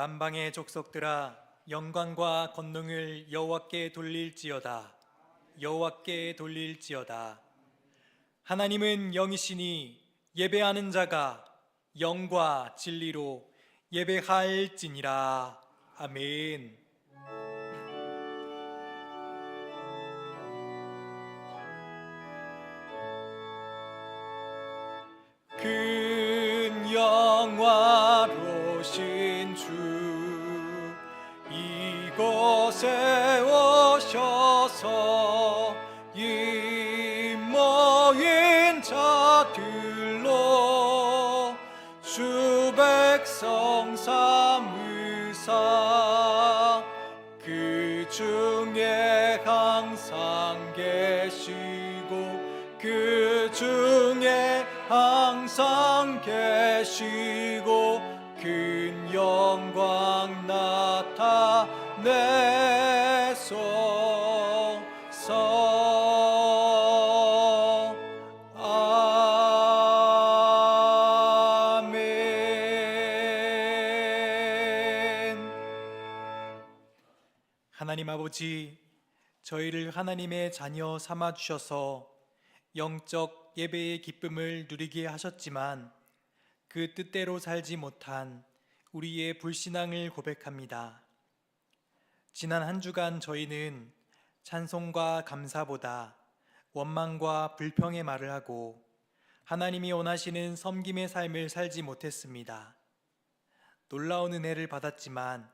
만방의 족속들아 영광과 권능을 여호와께 돌릴지어다. 여호와께 돌릴지어다. 하나님은 영이시니 예배하는 자가 영과 진리로 예배할지니라. 아멘. 큰 영화로신 주 이곳에 오셔서 이 모인 자들로 주 백성 삼으사 그 중에 항상 계시고 그 중에 항상 계시고 큰 영광 나타내소서. 아멘. 하나님 아버지, 저희를 하나님의 자녀 삼아 주셔서 영적 예배의 기쁨을 누리게 하셨지만 그 뜻대로 살지 못한 우리의 불신앙을 고백합니다. 지난 한 주간 저희는 찬송과 감사보다 원망과 불평의 말을 하고 하나님이 원하시는 섬김의 삶을 살지 못했습니다. 놀라운 은혜를 받았지만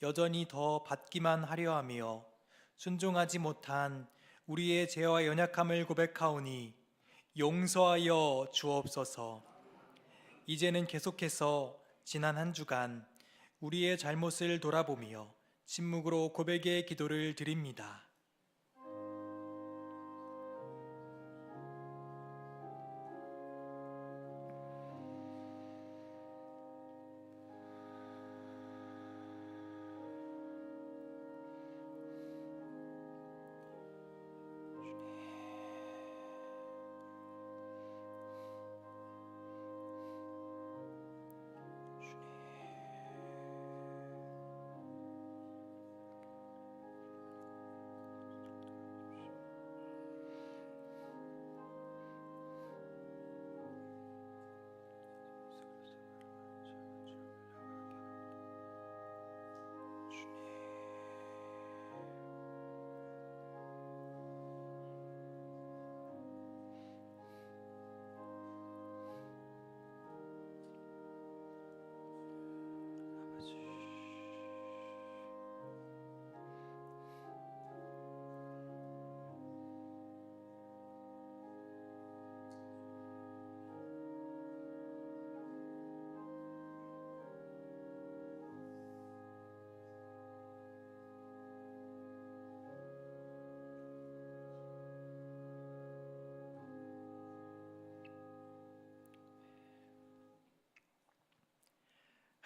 여전히 더 받기만 하려 하며 순종하지 못한 우리의 죄와 연약함을 고백하오니 용서하여 주옵소서. 이제는 계속해서 지난 한 주간 우리의 잘못을 돌아보며 침묵으로 고백의 기도를 드립니다.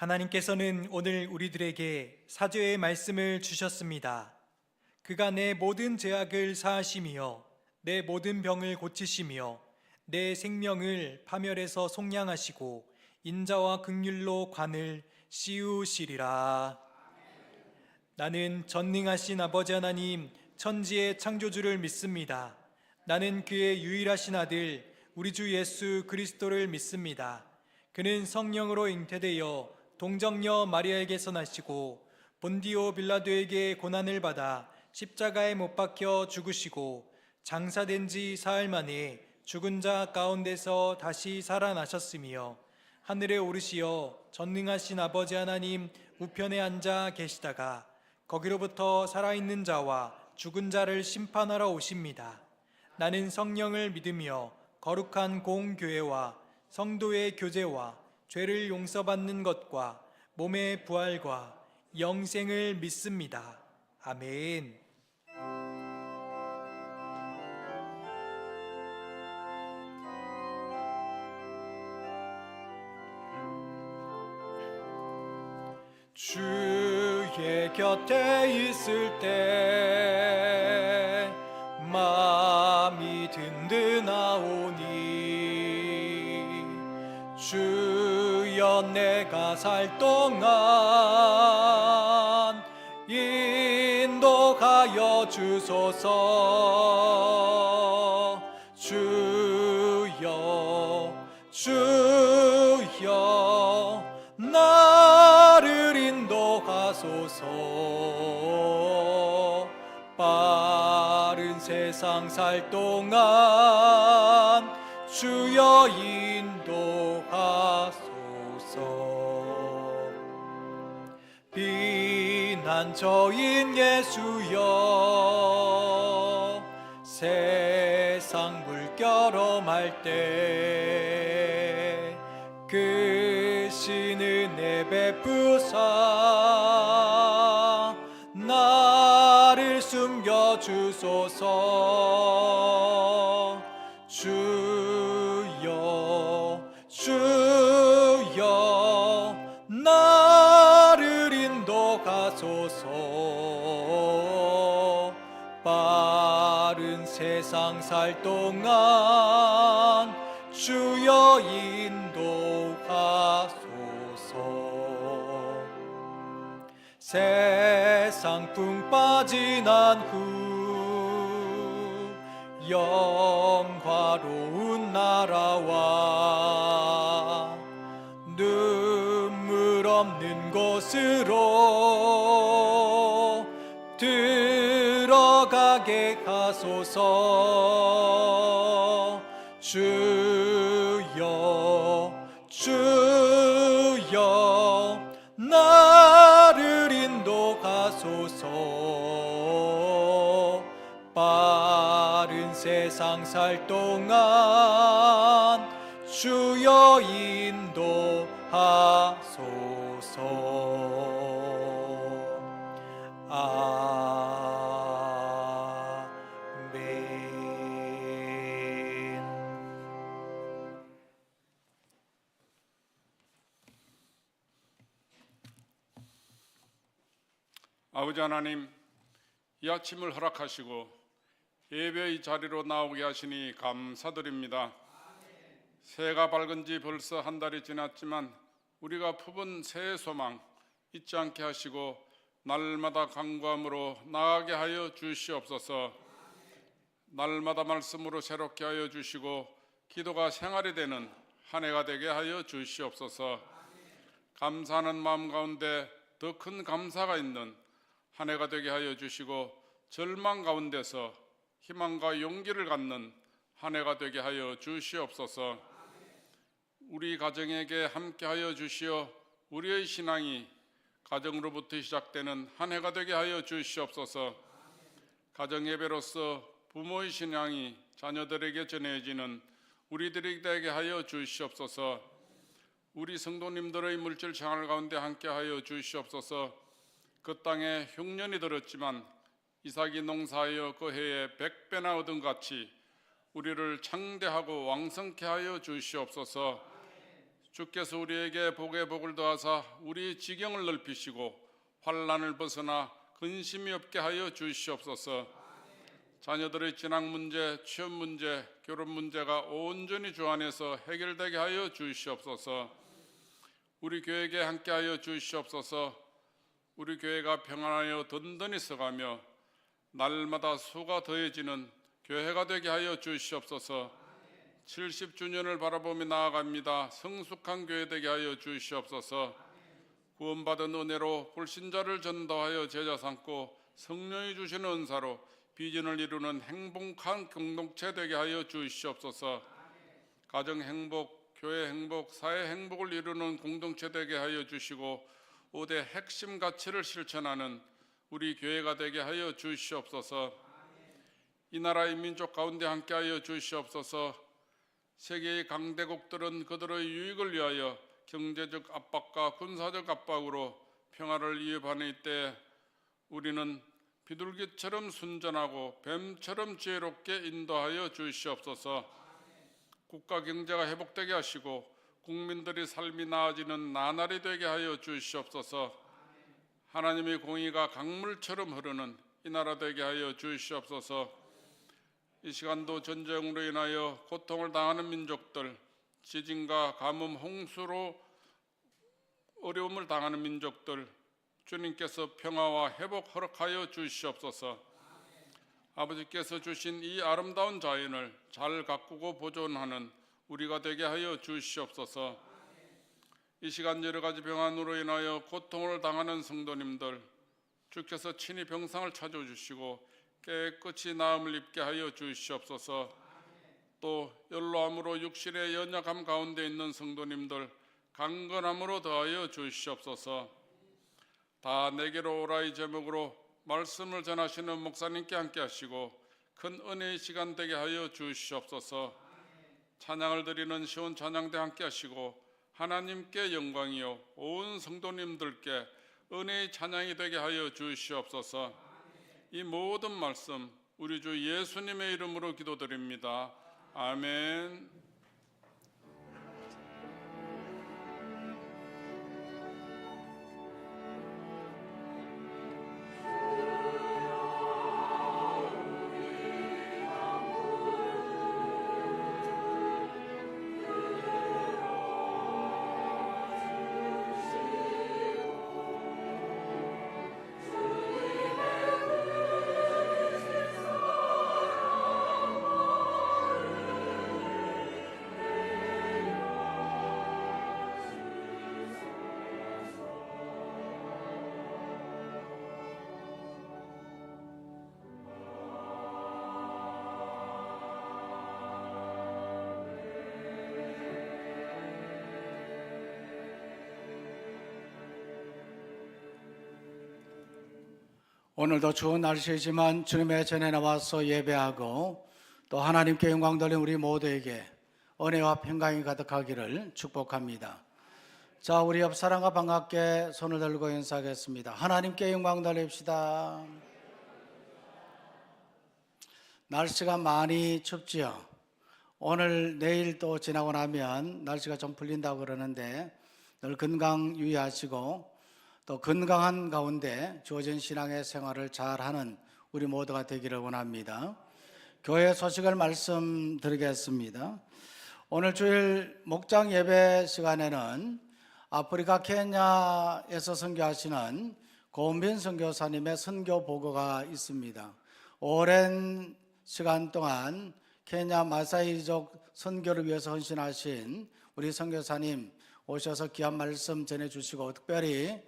하나님께서는 오늘 우리들에게 사죄의 말씀을 주셨습니다. 그가 내 모든 죄악을 사하시며 내 모든 병을 고치시며 내 생명을 파멸에서 속량하시고 인자와 긍휼로 관을 씌우시리라. 나는 전능하신 아버지 하나님 천지의 창조주를 믿습니다. 나는 그의 유일하신 아들 우리 주 예수 그리스도를 믿습니다. 그는 성령으로 잉태되어 동정녀 마리아에게서 나시고 본디오 빌라도에게 고난을 받아 십자가에 못 박혀 죽으시고 장사된 지 사흘 만에 죽은 자 가운데서 다시 살아나셨으며 하늘에 오르시어 전능하신 아버지 하나님 우편에 앉아 계시다가 거기로부터 살아있는 자와 죽은 자를 심판하러 오십니다. 나는 성령을 믿으며 거룩한 공교회와 성도의 교제와 죄를 용서받는 것과 몸의 부활과 영생을 믿습니다. 아멘. 주의 곁에 있을 때 마음이 든든하오니 주여 주여 내가 살 동안 인도하여 주소서. 주여 주여 나를 인도하소서. 빠른 세상 살 동안 주여 인도하소서. 비난처인 예수여 세상 물결험할 때 크신 은혜 베푸사 나를 숨겨주소서. 주여 주여 나를 인도하소서. 빠른 세상 살 동안 주여 인도하소서. 세상 풍 빠진 후 영화로운 나라와 눈물 없는 곳으로 들어가게 하소서. 주여 주여 나를 인도하소서. 빠른 세상 살 동안 주여 인도하소서. 아멘. 아버지 하나님, 이 아침을 허락하시고 예배의 자리로 나오게 하시니 감사드립니다. 새해가 밝은 지 벌써 한 달이 지났지만 우리가 품은 새해 소망 잊지 않게 하시고 날마다 간구함으로 나아가게 하여 주시옵소서. 날마다 말씀으로 새롭게 하여 주시고 기도가 생활이 되는 한 해가 되게 하여 주시옵소서. 감사하는 마음 가운데 더 큰 감사가 있는 한 해가 되게 하여 주시고 절망 가운데서 희망과 용기를 갖는 한 해가 되게 하여 주시옵소서. 우리 가정에게 함께하여 주시어 우리의 신앙이 가정으로부터 시작되는 한 해가 되게 하여 주시옵소서. 가정 예배로서 부모의 신앙이 자녀들에게 전해지는 우리들이 되게 하여 주시옵소서. 우리 성도님들의 물질 생활 가운데 함께하여 주시옵소서. 그 땅에 흉년이 들었지만 이삭이 농사하여 그 해에 100배나 얻은 같이 우리를 창대하고 왕성케 하여 주시옵소서. 주께서 우리에게 복에 복을 더하사 우리 지경을 넓히시고 환난을 벗어나 근심이 없게 하여 주시옵소서. 자녀들의 진학 문제, 취업 문제, 결혼 문제가 온전히 주 안에서 해결되게 하여 주시옵소서. 우리 교회에게 함께하여 주시옵소서. 우리 교회가 평안하여 든든히 서가며 날마다 수가 더해지는 교회가 되게 하여 주시옵소서. 70주년을 바라보며 나아갑니다. 성숙한 교회 되게 하여 주시옵소서. 구원받은 은혜로 불신자를 전도하여 제자 삼고 성령이 주시는 은사로 비전을 이루는 행복한 공동체 되게 하여 주시옵소서. 가정 행복, 교회 행복, 사회 행복을 이루는 공동체 되게 하여 주시고 5대 핵심 가치를 실천하는 우리 교회가 되게 하여 주시옵소서. 이 나라의 민족 가운데 함께하여 주시옵소서. 세계의 강대국들은 그들의 유익을 위하여 경제적 압박과 군사적 압박으로 평화를 위협하는 이때 우리는 비둘기처럼 순전하고 뱀처럼 지혜롭게 인도하여 주시옵소서. 국가 경제가 회복되게 하시고 국민들의 삶이 나아지는 나날이 되게 하여 주시옵소서. 하나님의 공의가 강물처럼 흐르는 이 나라 되게 하여 주시옵소서. 이 시간도 전쟁으로 인하여 고통을 당하는 민족들, 지진과 가뭄, 홍수로 어려움을 당하는 민족들 주님께서 평화와 회복 허락하여 주시옵소서. 아버지께서 주신 이 아름다운 자연을 잘 가꾸고 보존하는 우리가 되게 하여 주시옵소서. 이 시간 여러 가지 병환으로 인하여 고통을 당하는 성도님들 주께서 친히 병상을 찾아주시고 깨끗이 나음을 입게 하여 주시옵소서. 또 연로함으로 육신의 연약함 가운데 있는 성도님들 강건함으로 더하여 주시옵소서. 다 내게로 오라의 제목으로 말씀을 전하시는 목사님께 함께 하시고 큰 은혜의 시간 되게 하여 주시옵소서. 찬양을 드리는 시온 찬양대 함께 하시고 하나님께 영광이요 온 성도님들께 은혜의 찬양이 되게 하여 주시옵소서. 이 모든 말씀 우리 주 예수님의 이름으로 기도드립니다. 아멘. 오늘도 추운 날씨이지만 주님의 전에 나와서 예배하고 또 하나님께 영광 돌린 우리 모두에게 은혜와 평강이 가득하기를 축복합니다. 자, 우리 옆 사람과 반갑게 손을 들고 인사하겠습니다. 하나님께 영광 돌립시다. 날씨가 많이 춥지요. 오늘 내일 또 지나고 나면 날씨가 좀 풀린다고 그러는데 늘 건강 유의하시고 또 건강한 가운데 주어진 신앙의 생활을 잘하는 우리 모두가 되기를 원합니다. 교회 소식을 말씀드리겠습니다. 오늘 주일 목장 예배 시간에는 아프리카 케냐에서 선교하시는 고은빈 선교사님의 선교 보고가 있습니다. 오랜 시간 동안 케냐 마사이족 선교를 위해서 헌신하신 우리 선교사님 오셔서 귀한 말씀 전해주시고 특별히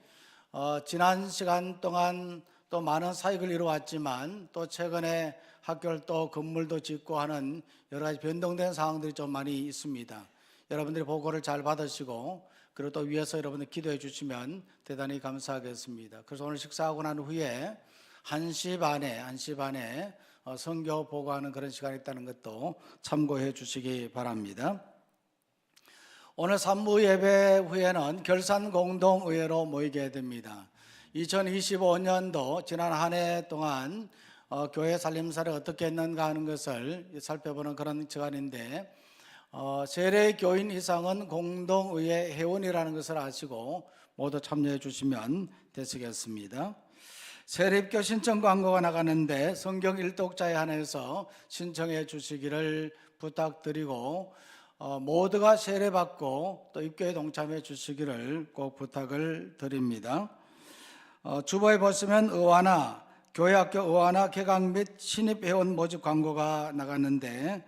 지난 시간 동안 또 많은 사역을 이루어왔지만 또 최근에 학교를 또 건물도 짓고 하는 여러 가지 변동된 상황들이 좀 많이 있습니다. 여러분들이 보고를 잘 받으시고 그리고 또 위에서 여러분들 기도해 주시면 대단히 감사하겠습니다. 그래서 오늘 식사하고 난 후에 1시 반에 선교 보고하는 그런 시간이 있다는 것도 참고해 주시기 바랍니다. 오늘 산무 예배 후에는 결산 공동의회로 모이게 됩니다. 2025년도 지난 한 해 동안 교회 살림살이 어떻게 했는가 하는 것을 살펴보는 그런 시간인데 세례 교인 이상은 공동의회 회원이라는 것을 아시고 모두 참여해 주시면 되시겠습니다. 세례입교 신청 광고가 나가는데 성경 일독자에 한해서 신청해 주시기를 부탁드리고 모두가 세례받고 또 입교에 동참해 주시기를 꼭 부탁을 드립니다. 주보에 보시면 의화나 교회학교 의화나 개강 및 신입회원 모집 광고가 나갔는데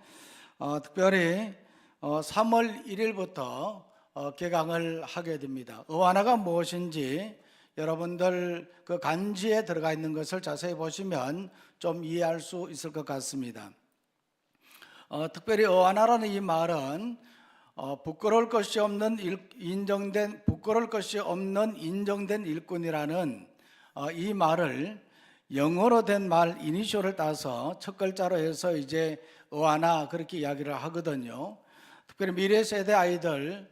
특별히 3월 1일부터 개강을 하게 됩니다. 의화나가 무엇인지 여러분들 그 간지에 들어가 있는 것을 자세히 보시면 좀 이해할 수 있을 것 같습니다. 특별히 의화나라는 이 말은 부끄러울 것이 없는 인정된 일꾼이라는 이 말을 영어로 된 말 이니셜을 따서 첫 글자로 해서 이제 의화나 그렇게 이야기를 하거든요. 특별히 미래 세대 아이들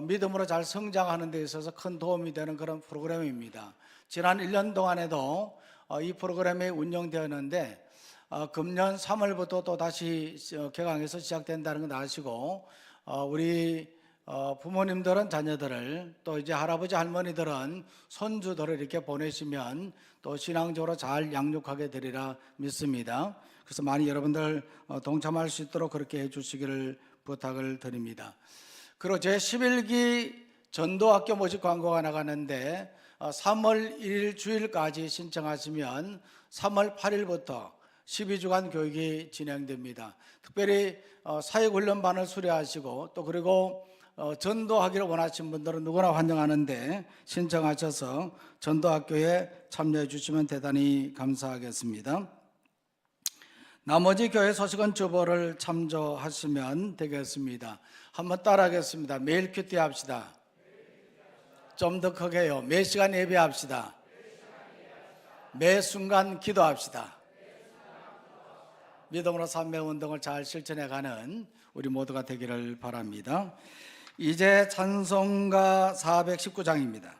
믿음으로 잘 성장하는 데 있어서 큰 도움이 되는 그런 프로그램입니다. 지난 1년 동안에도 이 프로그램이 운영되었는데 금년 3월부터 또 다시 개강해서 시작된다는 걸 아시고 우리 부모님들은 자녀들을 또 이제 할아버지 할머니들은 손주들을 이렇게 보내시면 또 신앙적으로 잘 양육하게 되리라 믿습니다. 그래서 많이 여러분들 동참할 수 있도록 그렇게 해주시기를 부탁을 드립니다. 그리고 제11기 전도학교 모집 광고가 나가는데 3월 1일 주일까지 신청하시면 3월 8일부터 12주간 교육이 진행됩니다. 특별히 사역훈련반을 수료하시고 또 그리고 전도하기를 원하시는 분들은 누구나 환영하는데 신청하셔서 전도학교에 참여해 주시면 대단히 감사하겠습니다. 나머지 교회 소식은 주보를 참조하시면 되겠습니다. 한번 따라하겠습니다. 매일 큐티 합시다. 좀 더 크게요. 매 시간 예배합시다. 매 순간 기도합시다. 믿음으로 삼매운동을 잘 실천해가는 우리 모두가 되기를 바랍니다. 이제 찬송가 419장입니다.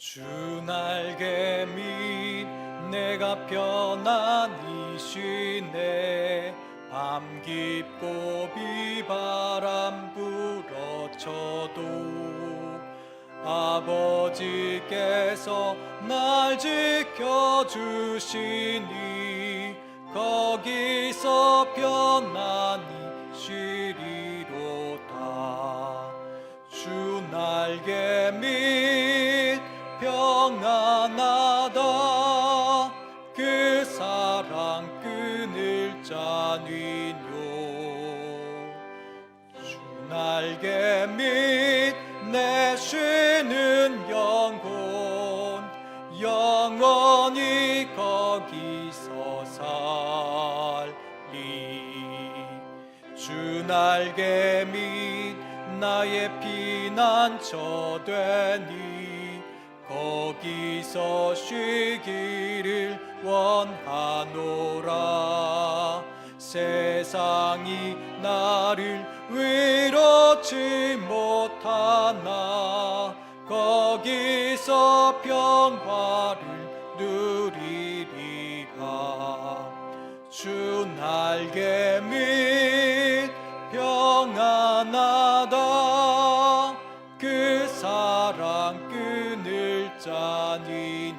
주 날개 밑 내가 편안히 쉬네 밤 깊고 비바람 불어쳐도 아버지께서 날 지켜주시니 거기서 편안히 쉬리로다. 주 날개 밑 평안하다. 그 사랑 끊을 자니뇨. 주 날개 밑 내 쉬는 영혼 영원히 거기서 살리. 주 날개 밑 나의 피난처 되니 거기서 쉬기를 원하노라. 세상이 나를 위로치 못하나 거기서 평화를 누리리라. 주 날개 밑 평안하다. 그 사랑 끊을 자니뇨.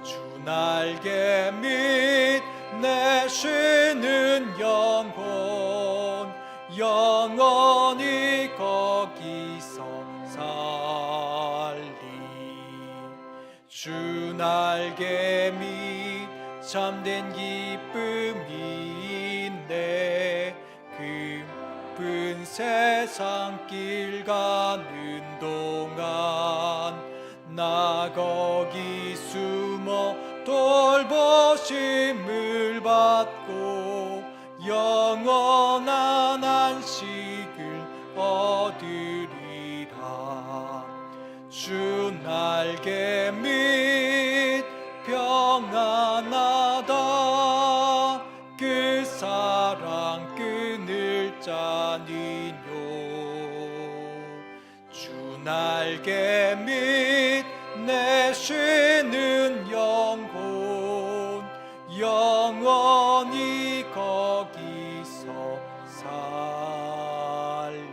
주 날개 밑 내 쉬는 영혼 영원히 거기서 살리. 주 날개 밑 참된 기쁨이 있네. 깊은 세상 길 가는 동안 나 거기 숨어 돌보심을 받고 영원한 안식을 얻으리라. 주 날개 밑 평안하다. 그 사랑 끊을 자니뇨. 주 날개 밑 내 쉬는 영혼 영원히 거기서 살리.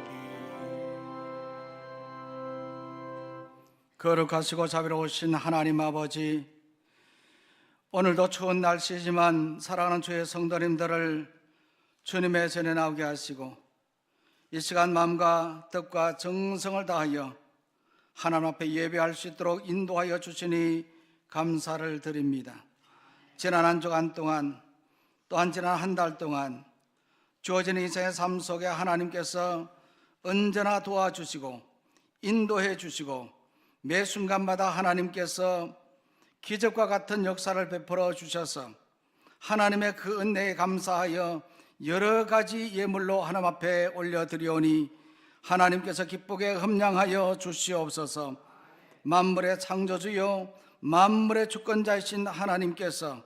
거룩하시고 자비로우신 하나님 아버지, 오늘도 추운 날씨지만 사랑하는 주의 성도님들을 주님의 전에 나오게 하시고 이 시간 마음과 뜻과 정성을 다하여 하나님 앞에 예배할 수 있도록 인도하여 주시니 감사를 드립니다. 지난 한 주간 동안 또한 지난 한 달 동안 주어진 인생의 삶 속에 하나님께서 언제나 도와주시고 인도해 주시고 매 순간마다 하나님께서 기적과 같은 역사를 베풀어 주셔서 하나님의 그 은혜에 감사하여 여러 가지 예물로 하나님 앞에 올려드리오니 하나님께서 기쁘게 흠량하여 주시옵소서. 만물의 창조주요 만물의 주권자이신 하나님께서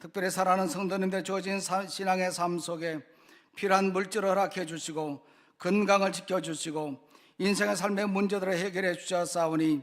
특별히 사랑하는 성도님들 주어진 신앙의 삶 속에 필요한 물질을 허락해 주시고 건강을 지켜주시고 인생의 삶의 문제들을 해결해 주셨사오니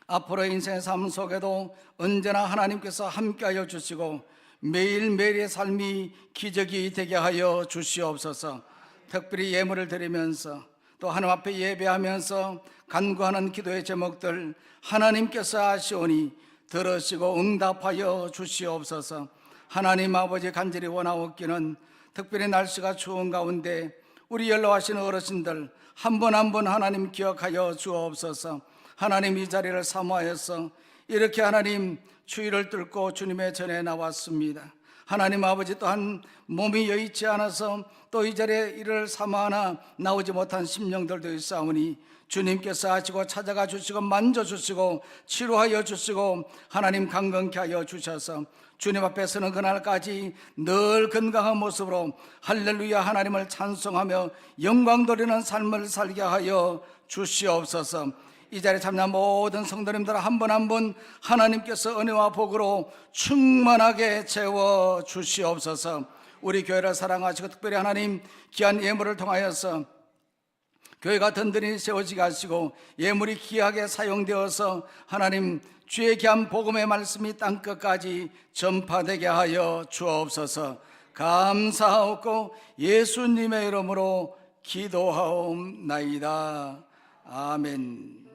앞으로 인생의 삶 속에도 언제나 하나님께서 함께하여 주시고 매일매일의 삶이 기적이 되게 하여 주시옵소서. 특별히 예물을 드리면서 또 하나님 앞에 예배하면서 간구하는 기도의 제목들 하나님께서 아시오니 들으시고 응답하여 주시옵소서. 하나님 아버지, 간절히 원하옵기는 특별히 날씨가 추운 가운데 우리 연로하신 어르신들 한 분 한 분 하나님 기억하여 주옵소서. 하나님, 이 자리를 사모하여서 이렇게 하나님 추위를 뚫고 주님의 전에 나왔습니다. 하나님 아버지, 또한 몸이 여의치 않아서 또 이 자리에 이를 삼아하나 나오지 못한 심령들도 있사오니 주님께서 아시고 찾아가 주시고 만져주시고 치료하여 주시고 하나님 강건케 하여 주셔서 주님 앞에 서는 그날까지 늘 건강한 모습으로 할렐루야 하나님을 찬송하며 영광 돌리는 삶을 살게 하여 주시옵소서. 이 자리에 참여한 모든 성도님들 한 분 한 분 하나님께서 은혜와 복으로 충만하게 채워 주시옵소서. 우리 교회를 사랑하시고 특별히 하나님 귀한 예물을 통하여서 교회가 든든히 세워지게 하시고 예물이 귀하게 사용되어서 하나님 주의 귀한 복음의 말씀이 땅끝까지 전파되게 하여 주옵소서. 감사하고 예수님의 이름으로 기도하옵나이다. 아멘.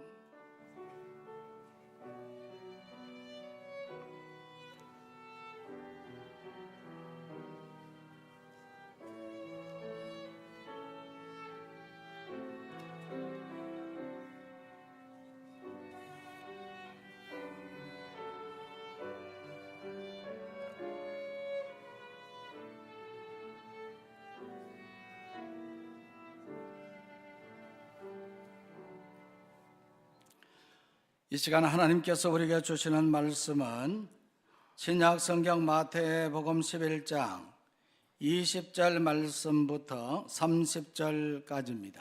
이 시간 하나님께서 우리에게 주시는 말씀은 신약 성경 마태복음 11장 20절 말씀부터 30절까지입니다.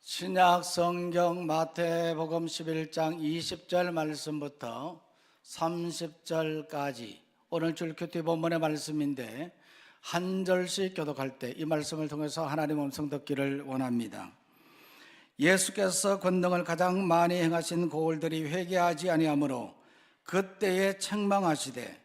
신약 성경 마태복음 11장 20절 말씀부터 30절까지 오늘 줄큐티 본문의 말씀인데 한 절씩 교독할 때 이 말씀을 통해서 하나님 음성 듣기를 원합니다. 예수께서 권능을 가장 많이 행하신 고을들이 회개하지 아니하므로 그때에 책망하시되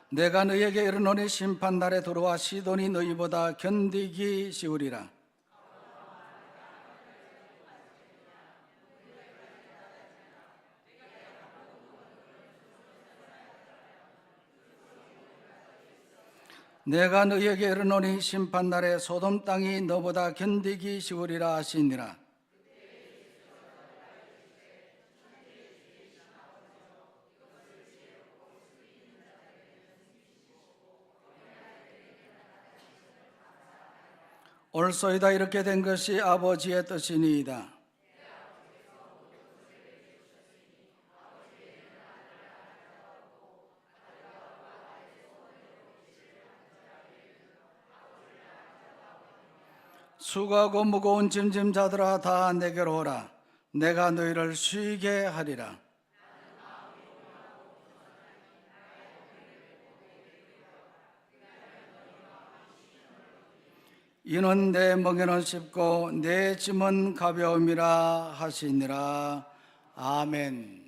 내가 너희에게 이르노니 심판날에 들어와 시돈이 너희보다 견디기 쉬우리라. 내가 너희에게 이르노니 심판날에 소돔 땅이 너보다 견디기 쉬우리라 하시니라. 옳소이다. 이렇게 된 것이 아버지의 뜻이니이다. 수고하고 무거운 짐진 자들아 다 내게로 오라. 내가 너희를 쉬게 하리라. 이는 내 멍에는 쉽고 내 짐은 가벼움이라 하시니라. 아멘.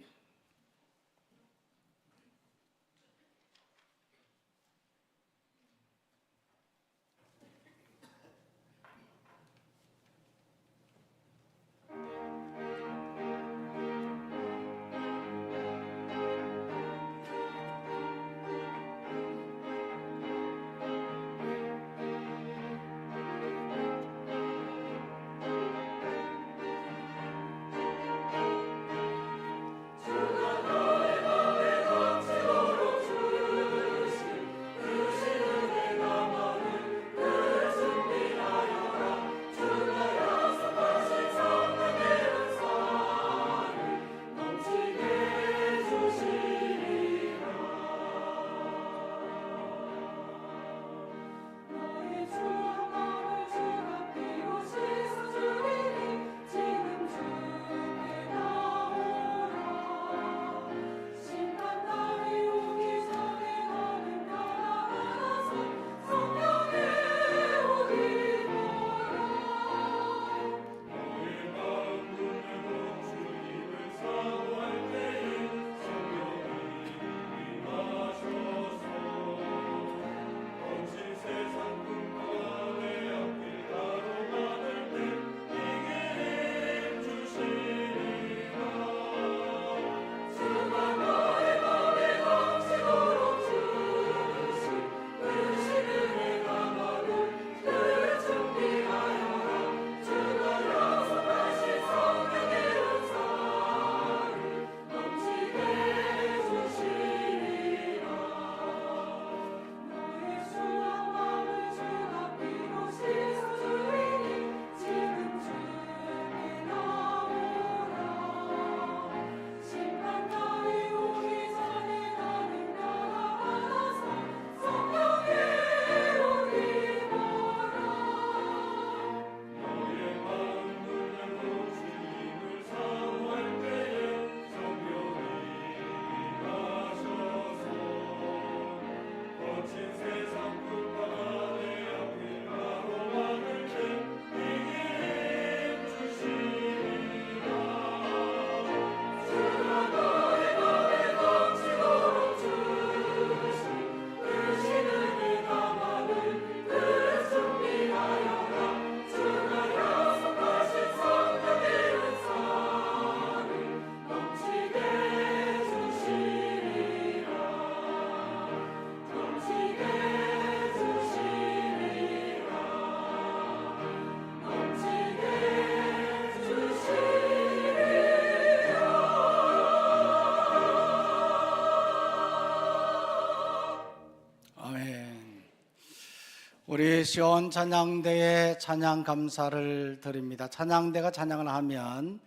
우리 시온 찬양대에 찬양 감사를 드립니다. 찬양대가 찬양을 하면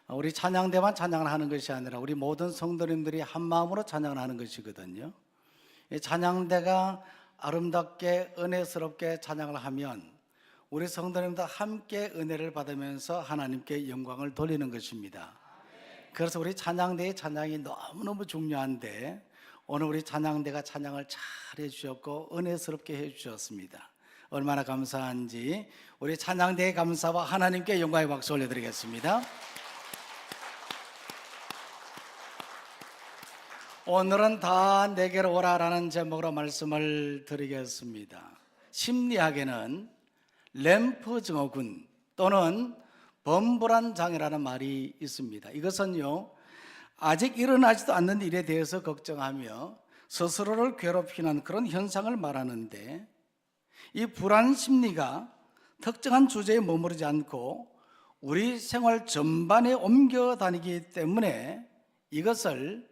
우리 찬양대만 찬양을 하는 것이 아니라 우리 모든 성도님들이 한 마음으로 찬양을 하는 것이거든요. 이 찬양대가 아름답게 은혜스럽게 찬양을 하면 우리 성도님들 함께 은혜를 받으면서 하나님께 영광을 돌리는 것입니다. 그래서 우리 찬양대의 찬양이 너무너무 중요한데 오늘 우리 찬양대가 찬양을 잘 해주셨고 은혜스럽게 해주셨습니다. 얼마나 감사한지 우리 찬양대의 감사와 하나님께 영광의 박수 올려드리겠습니다. 오늘은 다 내게로 오라라는 제목으로 말씀을 드리겠습니다. 심리학에는 램프 증후군 또는 범불안 장애라는 말이 있습니다. 이것은요, 아직 일어나지도 않는 일에 대해서 걱정하며 스스로를 괴롭히는 그런 현상을 말하는데, 이 불안 심리가 특정한 주제에 머무르지 않고 우리 생활 전반에 옮겨 다니기 때문에 이것을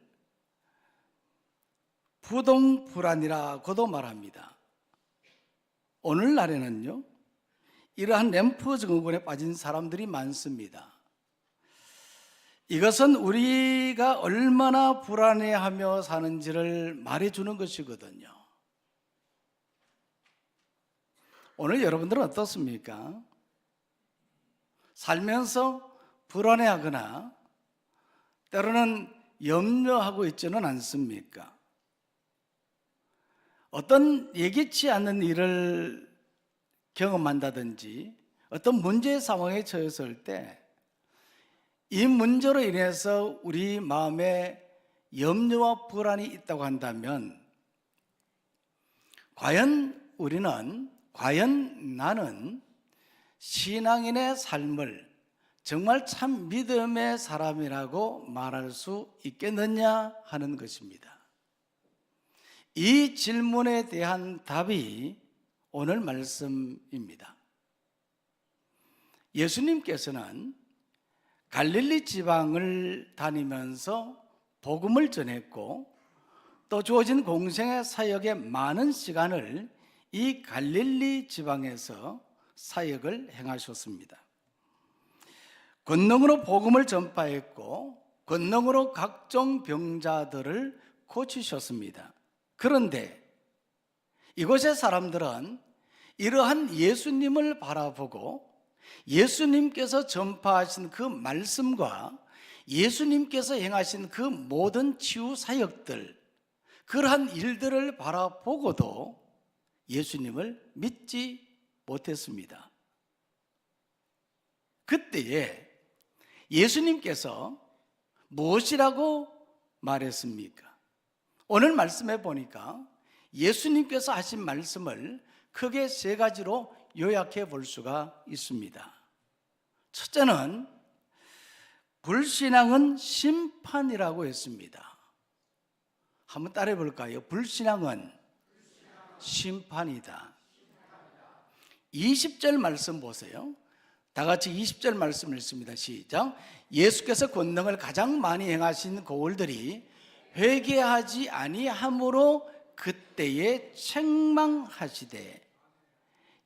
부동불안이라고도 말합니다. 오늘날에는요, 이러한 램프 증후군에 빠진 사람들이 많습니다. 이것은 우리가 얼마나 불안해하며 사는지를 말해주는 것이거든요. 오늘 여러분들은 어떻습니까? 살면서 불안해하거나 때로는 염려하고 있지는 않습니까? 어떤 예기치 않는 일을 경험한다든지 어떤 문제 상황에 처했을 때 이 문제로 인해서 우리 마음에 염려와 불안이 있다고 한다면 과연 나는 신앙인의 삶을 정말 참 믿음의 사람이라고 말할 수 있겠느냐 하는 것입니다. 이 질문에 대한 답이 오늘 말씀입니다. 예수님께서는 갈릴리 지방을 다니면서 복음을 전했고 또 주어진 공생의 사역의 많은 시간을 이 갈릴리 지방에서 사역을 행하셨습니다. 권능으로 복음을 전파했고 권능으로 각종 병자들을 고치셨습니다. 그런데 이곳의 사람들은 이러한 예수님을 바라보고 예수님께서 전파하신 그 말씀과 예수님께서 행하신 그 모든 치유 사역들, 그러한 일들을 바라보고도 예수님을 믿지 못했습니다. 그때에 예수님께서 무엇이라고 말했습니까? 오늘 말씀해 보니까 예수님께서 하신 말씀을 크게 세 가지로 요약해 볼 수가 있습니다. 첫째는 불신앙은 심판이라고 했습니다. 한번 따라해 볼까요? 불신앙은 심판이다. 20절 말씀 보세요. 다 같이 20절 말씀 읽습니다. 시작. 예수께서 권능을 가장 많이 행하신 고을들이 회개하지 아니함으로 그때에 책망하시되,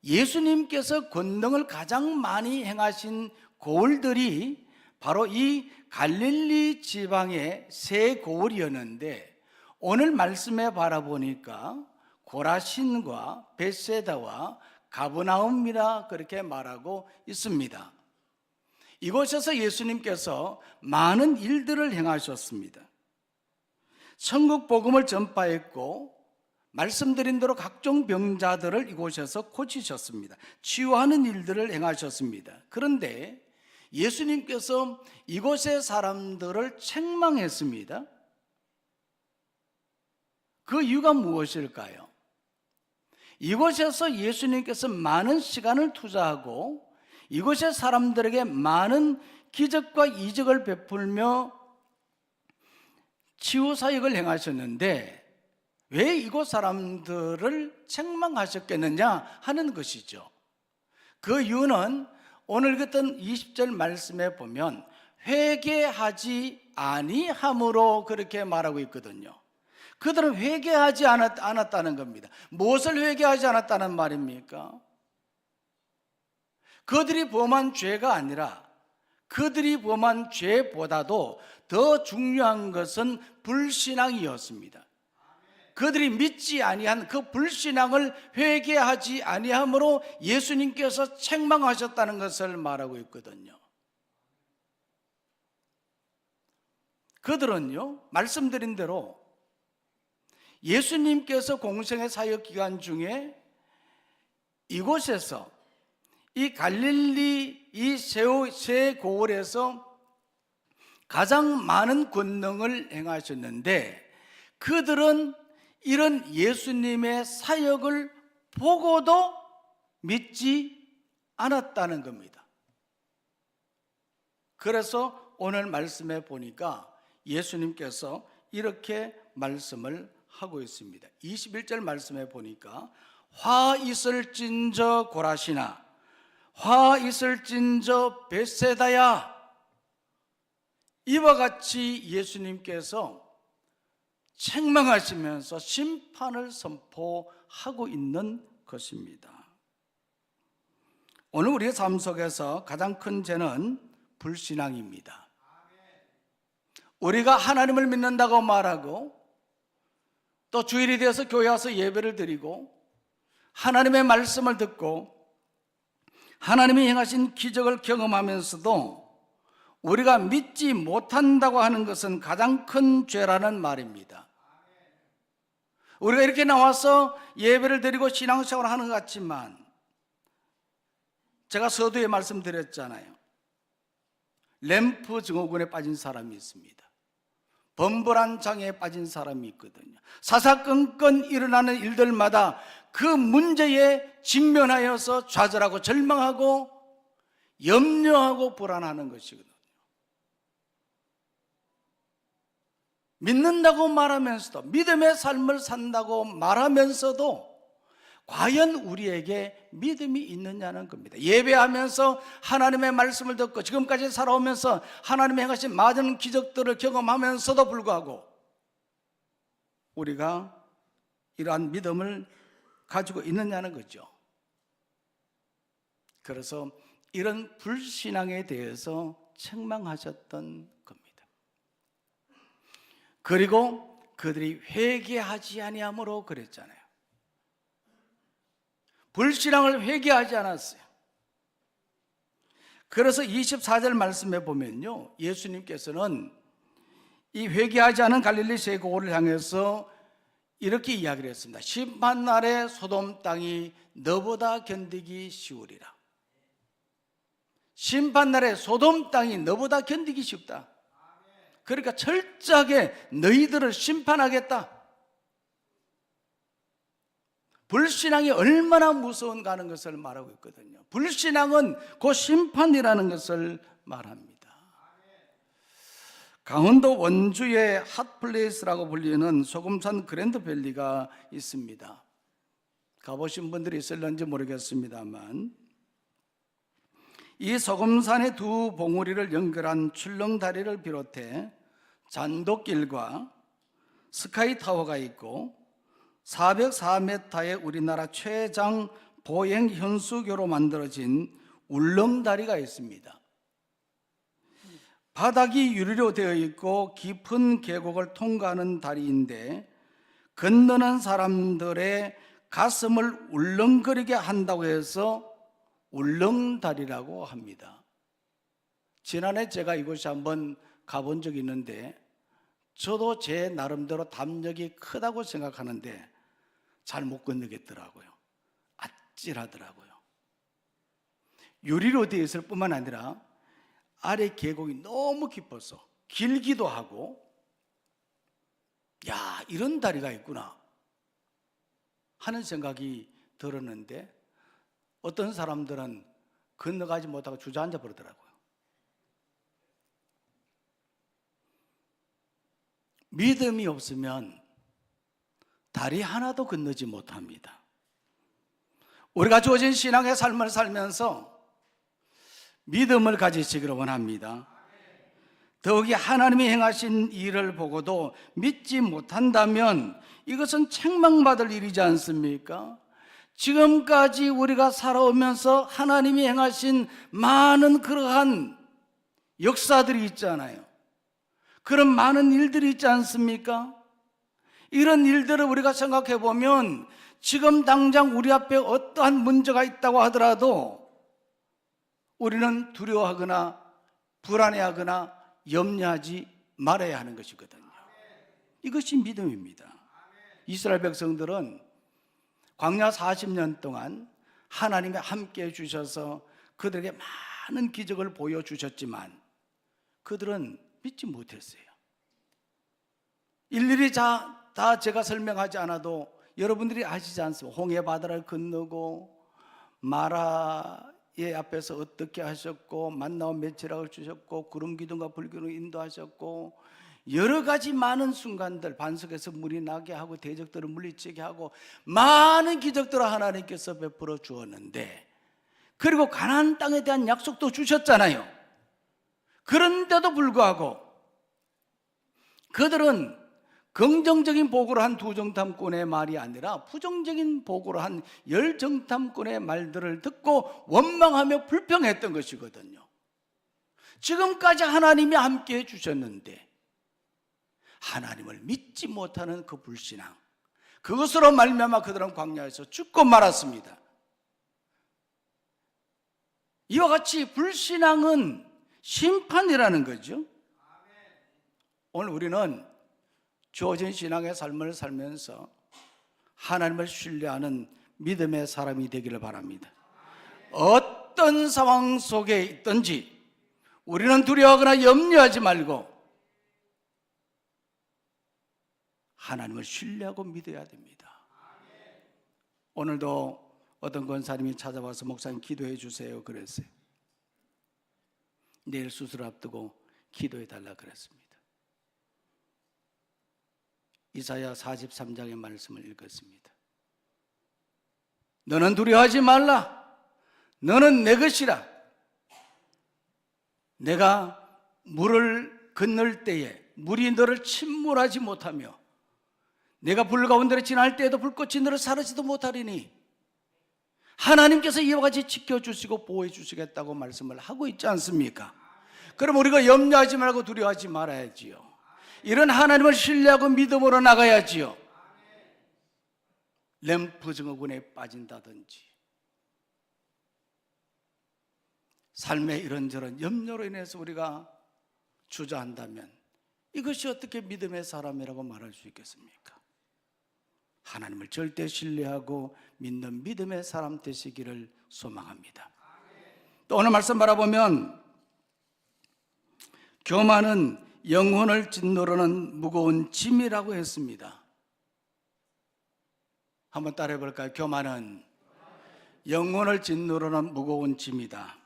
예수님께서 권능을 가장 많이 행하신 고을들이 바로 이 갈릴리 지방의 세 고을이었는데 오늘 말씀에 바라보니까 고라신과 벳세다와 가버나움이라 그렇게 말하고 있습니다. 이곳에서 예수님께서 많은 일들을 행하셨습니다. 천국 복음을 전파했고 말씀드린 대로 각종 병자들을 이곳에서 고치셨습니다. 치유하는 일들을 행하셨습니다. 그런데 예수님께서 이곳의 사람들을 책망했습니다. 그 이유가 무엇일까요? 이곳에서 예수님께서 많은 시간을 투자하고 이곳의 사람들에게 많은 기적과 이적을 베풀며 치유 사역을 행하셨는데 왜 이곳 사람들을 책망하셨겠느냐 하는 것이죠. 그 이유는 오늘 같은 20절 말씀에 보면 회개하지 아니함으로 그렇게 말하고 있거든요. 그들은 회개하지 않았다는 겁니다. 무엇을 회개하지 않았다는 말입니까? 그들이 범한 죄가 아니라 그들이 범한 죄보다도 더 중요한 것은 불신앙이었습니다. 그들이 믿지 아니한 그 불신앙을 회개하지 아니함으로 예수님께서 책망하셨다는 것을 말하고 있거든요. 그들은요, 말씀드린 대로 예수님께서 공생의 사역 기간 중에 이곳에서 이 갈릴리 이 세 고을에서 가장 많은 권능을 행하셨는데 그들은 이런 예수님의 사역을 보고도 믿지 않았다는 겁니다. 그래서 오늘 말씀에 보니까 예수님께서 이렇게 말씀을 하고 있습니다. 21절 말씀에 보니까 화 있을진저 고라시나 화 있을진저 벳세다야, 이와 같이 예수님께서 책망하시면서 심판을 선포하고 있는 것입니다. 오늘 우리의 삶 속에서 가장 큰 죄는 불신앙입니다. 우리가 하나님을 믿는다고 말하고 또 주일이 되어서 교회 와서 예배를 드리고 하나님의 말씀을 듣고 하나님이 행하신 기적을 경험하면서도 우리가 믿지 못한다고 하는 것은 가장 큰 죄라는 말입니다. 우리가 이렇게 나와서 예배를 드리고 신앙생활을 하는 것 같지만 제가 서두에 말씀드렸잖아요. 램프 증후군에 빠진 사람이 있습니다. 범벌한 장애에 빠진 사람이 있거든요. 사사건건 일어나는 일들마다 그 문제에 직면하여서 좌절하고 절망하고 염려하고 불안하는 것이거든요. 믿는다고 말하면서도, 믿음의 삶을 산다고 말하면서도 과연 우리에게 믿음이 있느냐는 겁니다. 예배하면서 하나님의 말씀을 듣고 지금까지 살아오면서 하나님의 행하신 많은 기적들을 경험하면서도 불구하고 우리가 이러한 믿음을 가지고 있느냐는 거죠. 그래서 이런 불신앙에 대해서 책망하셨던 겁니다. 그리고 그들이 회개하지 아니함으로 그랬잖아요. 불신앙을 회개하지 않았어요. 그래서 24절 말씀에 보면요, 예수님께서는 이 회개하지 않은 갈릴리 세 고을을 향해서 이렇게 이야기를 했습니다. 심판날에 소돔 땅이 너보다 견디기 쉬우리라. 심판날에 소돔 땅이 너보다 견디기 쉽다. 그러니까 철저하게 너희들을 심판하겠다. 불신앙이 얼마나 무서운가 하는 것을 말하고 있거든요. 불신앙은 곧 심판이라는 것을 말합니다. 강원도 원주의 핫플레이스라고 불리는 소금산 그랜드밸리가 있습니다. 가보신 분들이 있을런지 모르겠습니다만 이 소금산의 두 봉우리를 연결한 출렁다리를 비롯해 잔도길과 스카이타워가 있고 404m의 우리나라 최장 보행 현수교로 만들어진 울릉다리가 있습니다. 바닥이 유리로 되어 있고 깊은 계곡을 통과하는 다리인데 건너는 사람들의 가슴을 울렁거리게 한다고 해서 울릉다리라고 합니다. 지난해 제가 이곳에 한번 가본 적이 있는데 저도 제 나름대로 담력이 크다고 생각하는데 잘 못 건너겠더라고요. 아찔하더라고요. 유리로 되어 있을 뿐만 아니라 아래 계곡이 너무 깊어서 길기도 하고, 야, 이런 다리가 있구나 하는 생각이 들었는데 어떤 사람들은 건너가지 못하고 주저앉아 버리더라고요. 믿음이 없으면 다리 하나도 건너지 못합니다. 우리가 주어진 신앙의 삶을 살면서 믿음을 가지시기를 원합니다. 더욱이 하나님이 행하신 일을 보고도 믿지 못한다면 이것은 책망받을 일이지 않습니까? 지금까지 우리가 살아오면서 하나님이 행하신 많은 그러한 역사들이 있잖아요. 그런 많은 일들이 있지 않습니까? 이런 일들을 우리가 생각해 보면 지금 당장 우리 앞에 어떠한 문제가 있다고 하더라도 우리는 두려워하거나 불안해하거나 염려하지 말아야 하는 것이거든요. 이것이 믿음입니다. 이스라엘 백성들은 광야 40년 동안 하나님이 함께 해주셔서 그들에게 많은 기적을 보여주셨지만 그들은 믿지 못했어요. 일일이 다 제가 설명하지 않아도 여러분들이 아시지 않습니까? 홍해 바다를 건너고 마라의 앞에서 어떻게 하셨고 만나와 메추라고 주셨고 구름 기둥과 불 기둥으로 인도하셨고 여러 가지 많은 순간들, 반석에서 물이 나게 하고 대적들을 물리치게 하고 많은 기적들을 하나님께서 베풀어 주었는데, 그리고 가나안 땅에 대한 약속도 주셨잖아요. 그런데도 불구하고 그들은 긍정적인 보고를 한 두 정탐꾼의 말이 아니라 부정적인 보고를 한 10정탐꾼의 말들을 듣고 원망하며 불평했던 것이거든요. 지금까지 하나님이 함께 해주셨는데 하나님을 믿지 못하는 그 불신앙, 그것으로 말미암아 그들은 광야에서 죽고 말았습니다. 이와 같이 불신앙은 심판이라는 거죠. 오늘 우리는 주어진 신앙의 삶을 살면서 하나님을 신뢰하는 믿음의 사람이 되기를 바랍니다. 어떤 상황 속에 있든지 우리는 두려워하거나 염려하지 말고 하나님을 신뢰하고 믿어야 됩니다. 오늘도 어떤 권사님이 찾아와서 목사님 기도해 주세요 그랬어요. 내일 수술 앞두고 기도해 달라 그랬습니다. 이사야 43장의 말씀을 읽었습니다. 너는 두려워하지 말라. 너는 내 것이라. 내가 물을 건널 때에 물이 너를 침몰하지 못하며 내가 불 가운데로 지날 때에도 불꽃이 너를 사르지도 못하리니, 하나님께서 이와 같이 지켜주시고 보호해 주시겠다고 말씀을 하고 있지 않습니까? 그럼 우리가 염려하지 말고 두려워하지 말아야지요. 이런 하나님을 신뢰하고 믿음으로 나가야지요. 램프 증후군에 빠진다든지 삶의 이런저런 염려로 인해서 우리가 주저한다면 이것이 어떻게 믿음의 사람이라고 말할 수 있겠습니까? 하나님을 절대 신뢰하고 믿는 믿음의 사람 되시기를 소망합니다. 또 오늘 말씀 바라보면 교만은 영혼을 짓누르는 무거운 짐이라고 했습니다. 한번 따라해 볼까요? 교만은 영혼을 짓누르는 무거운 짐이다.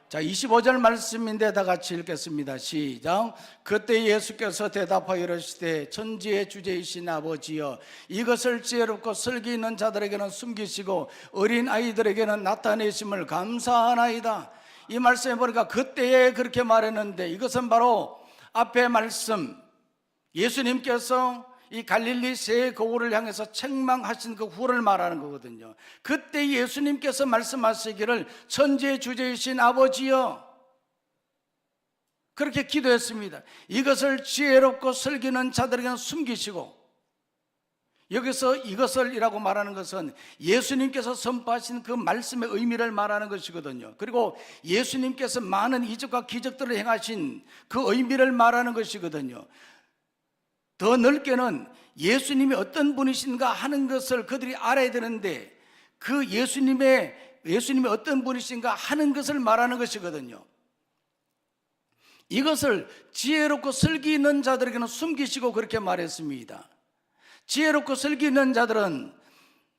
자, 25절 말씀인데 다 같이 읽겠습니다. 시작. 그때 예수께서 대답하여 이르시되 천지의 주제이신 아버지여, 이것을 지혜롭고 슬기 있는 자들에게는 숨기시고 어린 아이들에게는 나타내심을 감사하나이다. 이 말씀에 보니까 그때에 그렇게 말했는데, 이것은 바로 앞에 말씀, 예수님께서 이 갈릴리 세 거울을 향해서 책망하신 그 후를 말하는 거거든요. 그때 예수님께서 말씀하시기를 천지의 주제이신 아버지여, 그렇게 기도했습니다. 이것을 지혜롭고 슬기는 자들에게는 숨기시고, 여기서 이것을이라고 말하는 것은 예수님께서 선포하신 그 말씀의 의미를 말하는 것이거든요. 그리고 예수님께서 많은 이적과 기적들을 행하신 그 의미를 말하는 것이거든요. 더 넓게는 예수님이 어떤 분이신가 하는 것을 그들이 알아야 되는데, 그 예수님이 어떤 분이신가 하는 것을 말하는 것이거든요. 이것을 지혜롭고 슬기 있는 자들에게는 숨기시고 그렇게 말했습니다. 지혜롭고 슬기 있는 자들은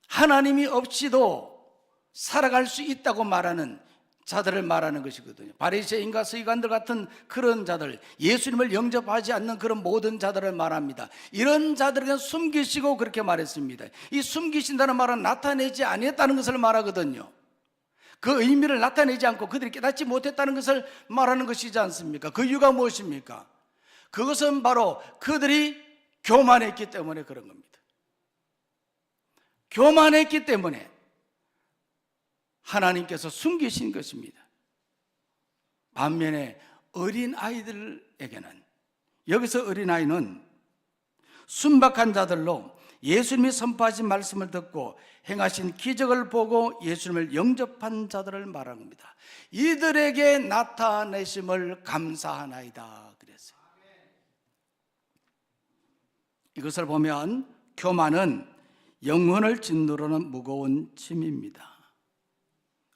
하나님이 없이도 살아갈 수 있다고 말하는 자들을 말하는 것이거든요. 바리새인과 서기관들 같은 그런 자들, 예수님을 영접하지 않는 그런 모든 자들을 말합니다. 이런 자들에게는 숨기시고 그렇게 말했습니다. 이 숨기신다는 말은 나타내지 아니했다는 것을 말하거든요. 그 의미를 나타내지 않고 그들이 깨닫지 못했다는 것을 말하는 것이지 않습니까? 그 이유가 무엇입니까? 그것은 바로 그들이 교만했기 때문에 그런 겁니다. 교만했기 때문에 하나님께서 숨기신 것입니다. 반면에 어린아이들에게는, 여기서 어린아이는 순박한 자들로 예수님이 선포하신 말씀을 듣고 행하신 기적을 보고 예수님을 영접한 자들을 말하는 겁니다. 이들에게 나타내심을 감사하나이다 그랬어요. 이것을 보면 교만은 영혼을 짓누르는 무거운 짐입니다.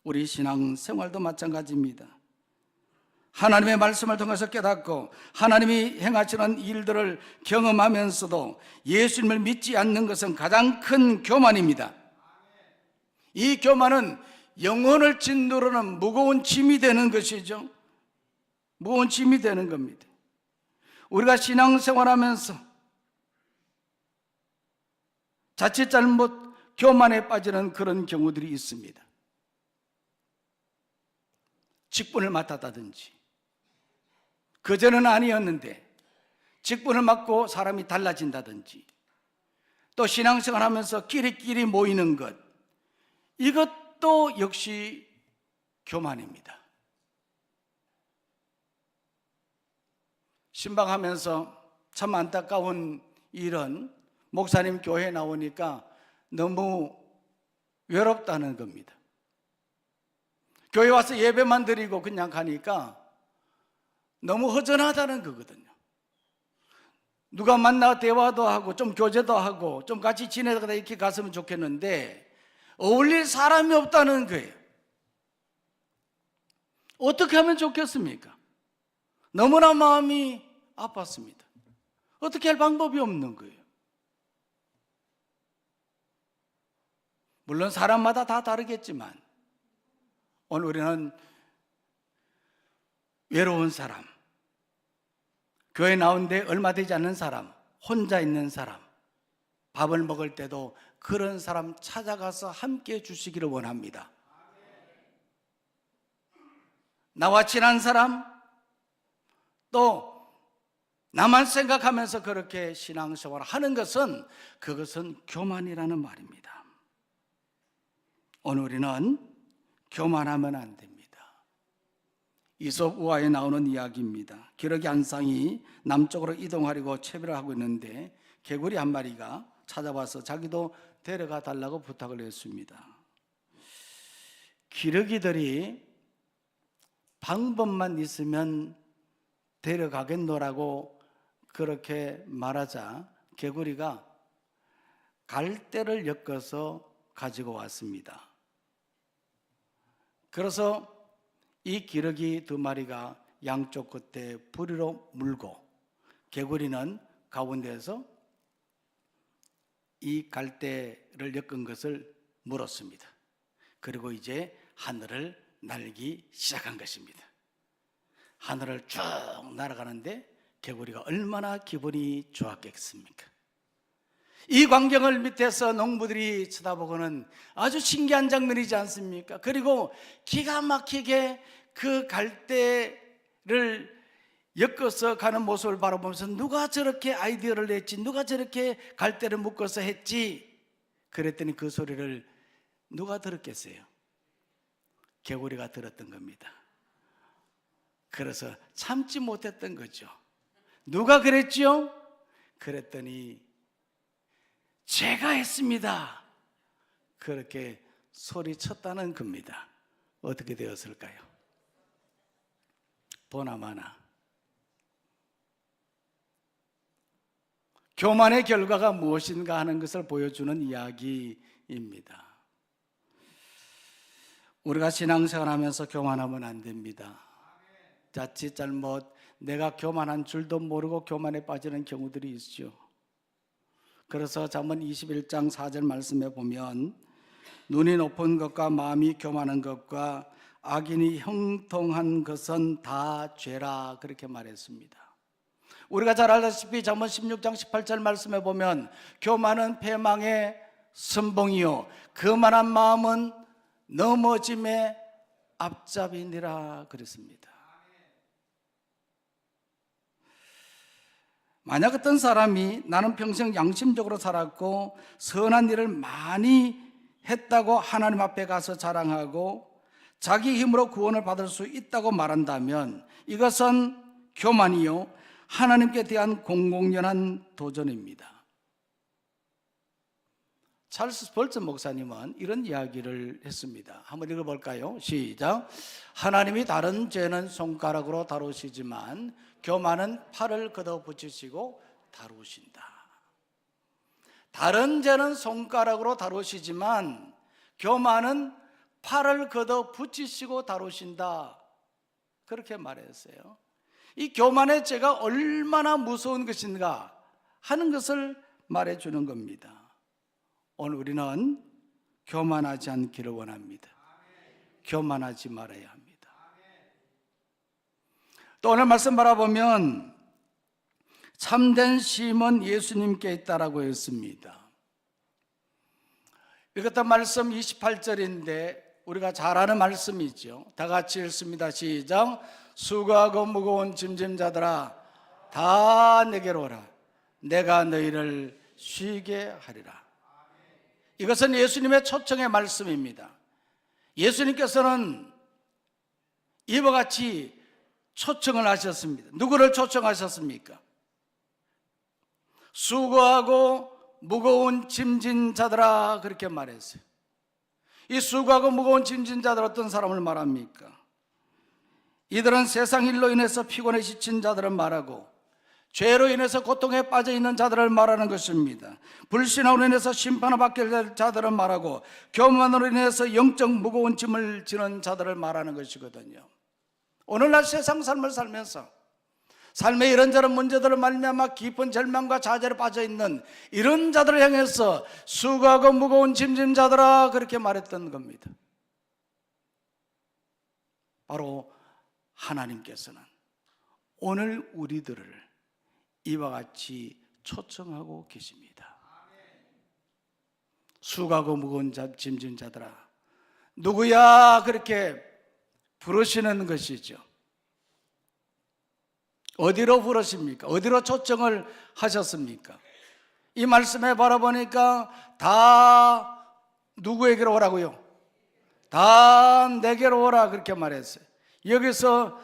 우리 신앙생활도 마찬가지입니다. 하나님의 말씀을 통해서 깨닫고 하나님이 행하시는 일들을 경험하면서도 예수님을 믿지 않는 것은 가장 큰 교만입니다. 이 교만은 영혼을 짓누르는 무거운 짐이 되는 것이죠. 무거운 짐이 되는 겁니다. 우리가 신앙생활하면서 자칫 잘못 교만에 빠지는 그런 경우들이 있습니다. 직분을 맡았다든지, 그전에는 아니었는데 직분을 맡고 사람이 달라진다든지, 또 신앙생활 하면서 끼리끼리 모이는 것, 이것도 역시 교만입니다. 신방하면서 참 안타까운 일은 목사님 교회에 나오니까 너무 외롭다는 겁니다. 교회 와서 예배만 드리고 그냥 가니까 너무 허전하다는 거거든요. 누가 만나 대화도 하고 좀 교제도 하고 좀 같이 지내다가 이렇게 갔으면 좋겠는데 어울릴 사람이 없다는 거예요. 어떻게 하면 좋겠습니까? 너무나 마음이 아팠습니다. 어떻게 할 방법이 없는 거예요. 물론 사람마다 다 다르겠지만 오늘 우리는 외로운 사람, 교회 나온데 얼마 되지 않는 사람, 혼자 있는 사람, 밥을 먹을 때도 그런 사람 찾아가서 함께 해 주시기를 원합니다. 나와 친한 사람, 또 나만 생각하면서 그렇게 신앙생활을 하는 것은 그것은 교만이라는 말입니다. 오늘 우리는 교만하면 안 됩니다. 이솝 우화에 나오는 이야기입니다. 기러기 한 쌍이 남쪽으로 이동하려고 채비를 하고 있는데 개구리 한 마리가 찾아와서 자기도 데려가 달라고 부탁을 했습니다. 기러기들이 방법만 있으면 데려가겠노라고 그렇게 말하자 개구리가 갈대를 엮어서 가지고 왔습니다. 그래서 이 기러기 두 마리가 양쪽 끝에 부리로 물고 개구리는 가운데에서 이 갈대를 엮은 것을 물었습니다. 그리고 이제 하늘을 날기 시작한 것입니다. 하늘을 쭉 날아가는데 개구리가 얼마나 기분이 좋았겠습니까? 이 광경을 밑에서 농부들이 쳐다보고는 아주 신기한 장면이지 않습니까? 그리고 기가 막히게 그 갈대를 엮어서 가는 모습을 바라보면서 누가 저렇게 아이디어를 냈지? 누가 저렇게 갈대를 묶어서 했지? 그랬더니 그 소리를 누가 들었겠어요? 개구리가 들었던 겁니다. 그래서 참지 못했던 거죠. 누가 그랬죠? 그랬더니 제가 했습니다. 그렇게 소리쳤다는 겁니다. 어떻게 되었을까요? 보나마나 교만의 결과가 무엇인가 하는 것을 보여주는 이야기입니다. 우리가 신앙생활하면서 교만하면 안 됩니다. 자칫 잘못 내가 교만한 줄도 모르고 교만에 빠지는 경우들이 있죠. 그래서 잠언 21장 4절 말씀에 보면 눈이 높은 것과 마음이 교만한 것과 악인이 형통한 것은 다 죄라 그렇게 말했습니다. 우리가 잘 알다시피 잠언 16장 18절 말씀에 보면 교만은 패망의 선봉이요 그만한 마음은 넘어짐의 앞잡이니라 그랬습니다. 만약 어떤 사람이 나는 평생 양심적으로 살았고 선한 일을 많이 했다고 하나님 앞에 가서 자랑하고 자기 힘으로 구원을 받을 수 있다고 말한다면 이것은 교만이요 하나님께 대한 공공연한 도전입니다. 찰스 벌슨 목사님은 이런 이야기를 했습니다. 한번 읽어볼까요? 시작. 하나님이 다른 죄는 손가락으로 다루시지만 교만은 팔을 걷어붙이시고 다루신다. 다른 죄는 손가락으로 다루시지만 교만은 팔을 걷어붙이시고 다루신다. 그렇게 말했어요. 이 교만의 죄가 얼마나 무서운 것인가 하는 것을 말해주는 겁니다. 오늘 우리는 교만하지 않기를 원합니다. 교만하지 말아야 합니다. 또 오늘 말씀 바라보면 참된 쉼은 예수님께 있다라고 했습니다. 읽었던 말씀 28절인데 우리가 잘 아는 말씀이죠. 다 같이 읽습니다. 시작. 수고하고 무거운 짐진 자들아 다 내게로 오라. 내가 너희를 쉬게 하리라. 이것은 예수님의 초청의 말씀입니다. 예수님께서는 이와 같이 초청을 하셨습니다. 누구를 초청하셨습니까? 수고하고 무거운 짐진 자들아 그렇게 말했어요. 이 수고하고 무거운 짐진 자들 어떤 사람을 말합니까? 이들은 세상 일로 인해서 피곤해 지친 자들을 말하고 죄로 인해서 고통에 빠져 있는 자들을 말하는 것입니다. 불신앙으로 인해서 심판을 받게 될 자들을 말하고 교만으로 인해서 영적 무거운 짐을 지는 자들을 말하는 것이거든요. 오늘날 세상 삶을 살면서 삶의 이런저런 문제들을 말미암아 깊은 절망과 좌절에 빠져 있는 이런 자들을 향해서 수고하고 무거운 짐진 자들아 그렇게 말했던 겁니다. 바로 하나님께서는 오늘 우리들을 이와 같이 초청하고 계십니다. 수고하고 무거운 짐진 자들아 누구야 그렇게 부르시는 것이죠. 어디로 부르십니까? 어디로 초청을 하셨습니까? 이 말씀에 바라보니까 다 누구에게로 오라고요? 다 내게로 오라 그렇게 말했어요. 여기서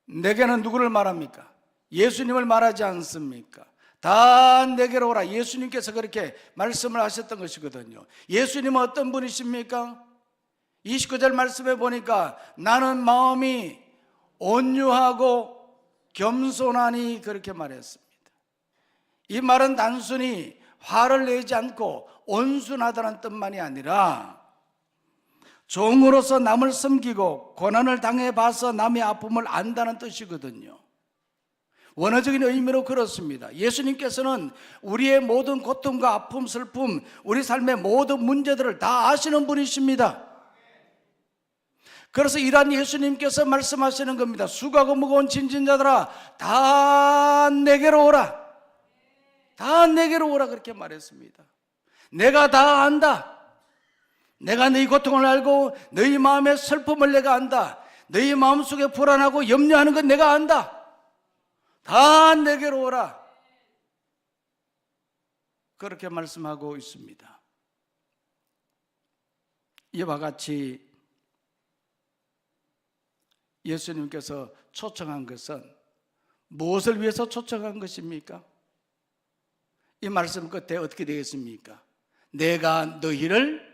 내게는 누구를 말합니까? 예수님을 말하지 않습니까? 다 내게로 오라. 예수님께서 그렇게 말씀을 하셨던 것이거든요. 예수님은 어떤 분이십니까? 29절 말씀에 보니까 나는 마음이 온유하고 겸손하니 그렇게 말했습니다. 이 말은 단순히 화를 내지 않고 온순하다는 뜻만이 아니라 종으로서 남을 섬기고 고난을 당해봐서 남의 아픔을 안다는 뜻이거든요. 원어적인 의미로 그렇습니다. 예수님께서는 우리의 모든 고통과 아픔, 슬픔, 우리 삶의 모든 문제들을 다 아시는 분이십니다. 그래서 이러한 예수님께서 말씀하시는 겁니다. 수고하고 무거운 짐진 자들아 다 내게로 오라. 다 내게로 오라 그렇게 말했습니다. 내가 다 안다. 내가 너희 고통을 알고 너희 마음의 슬픔을 내가 안다. 너희 마음속에 불안하고 염려하는 건 내가 안다. 다 내게로 오라. 그렇게 말씀하고 있습니다. 이와 같이 예수님께서 초청한 것은 무엇을 위해서 초청한 것입니까? 이 말씀 끝에 어떻게 되겠습니까? 내가 너희를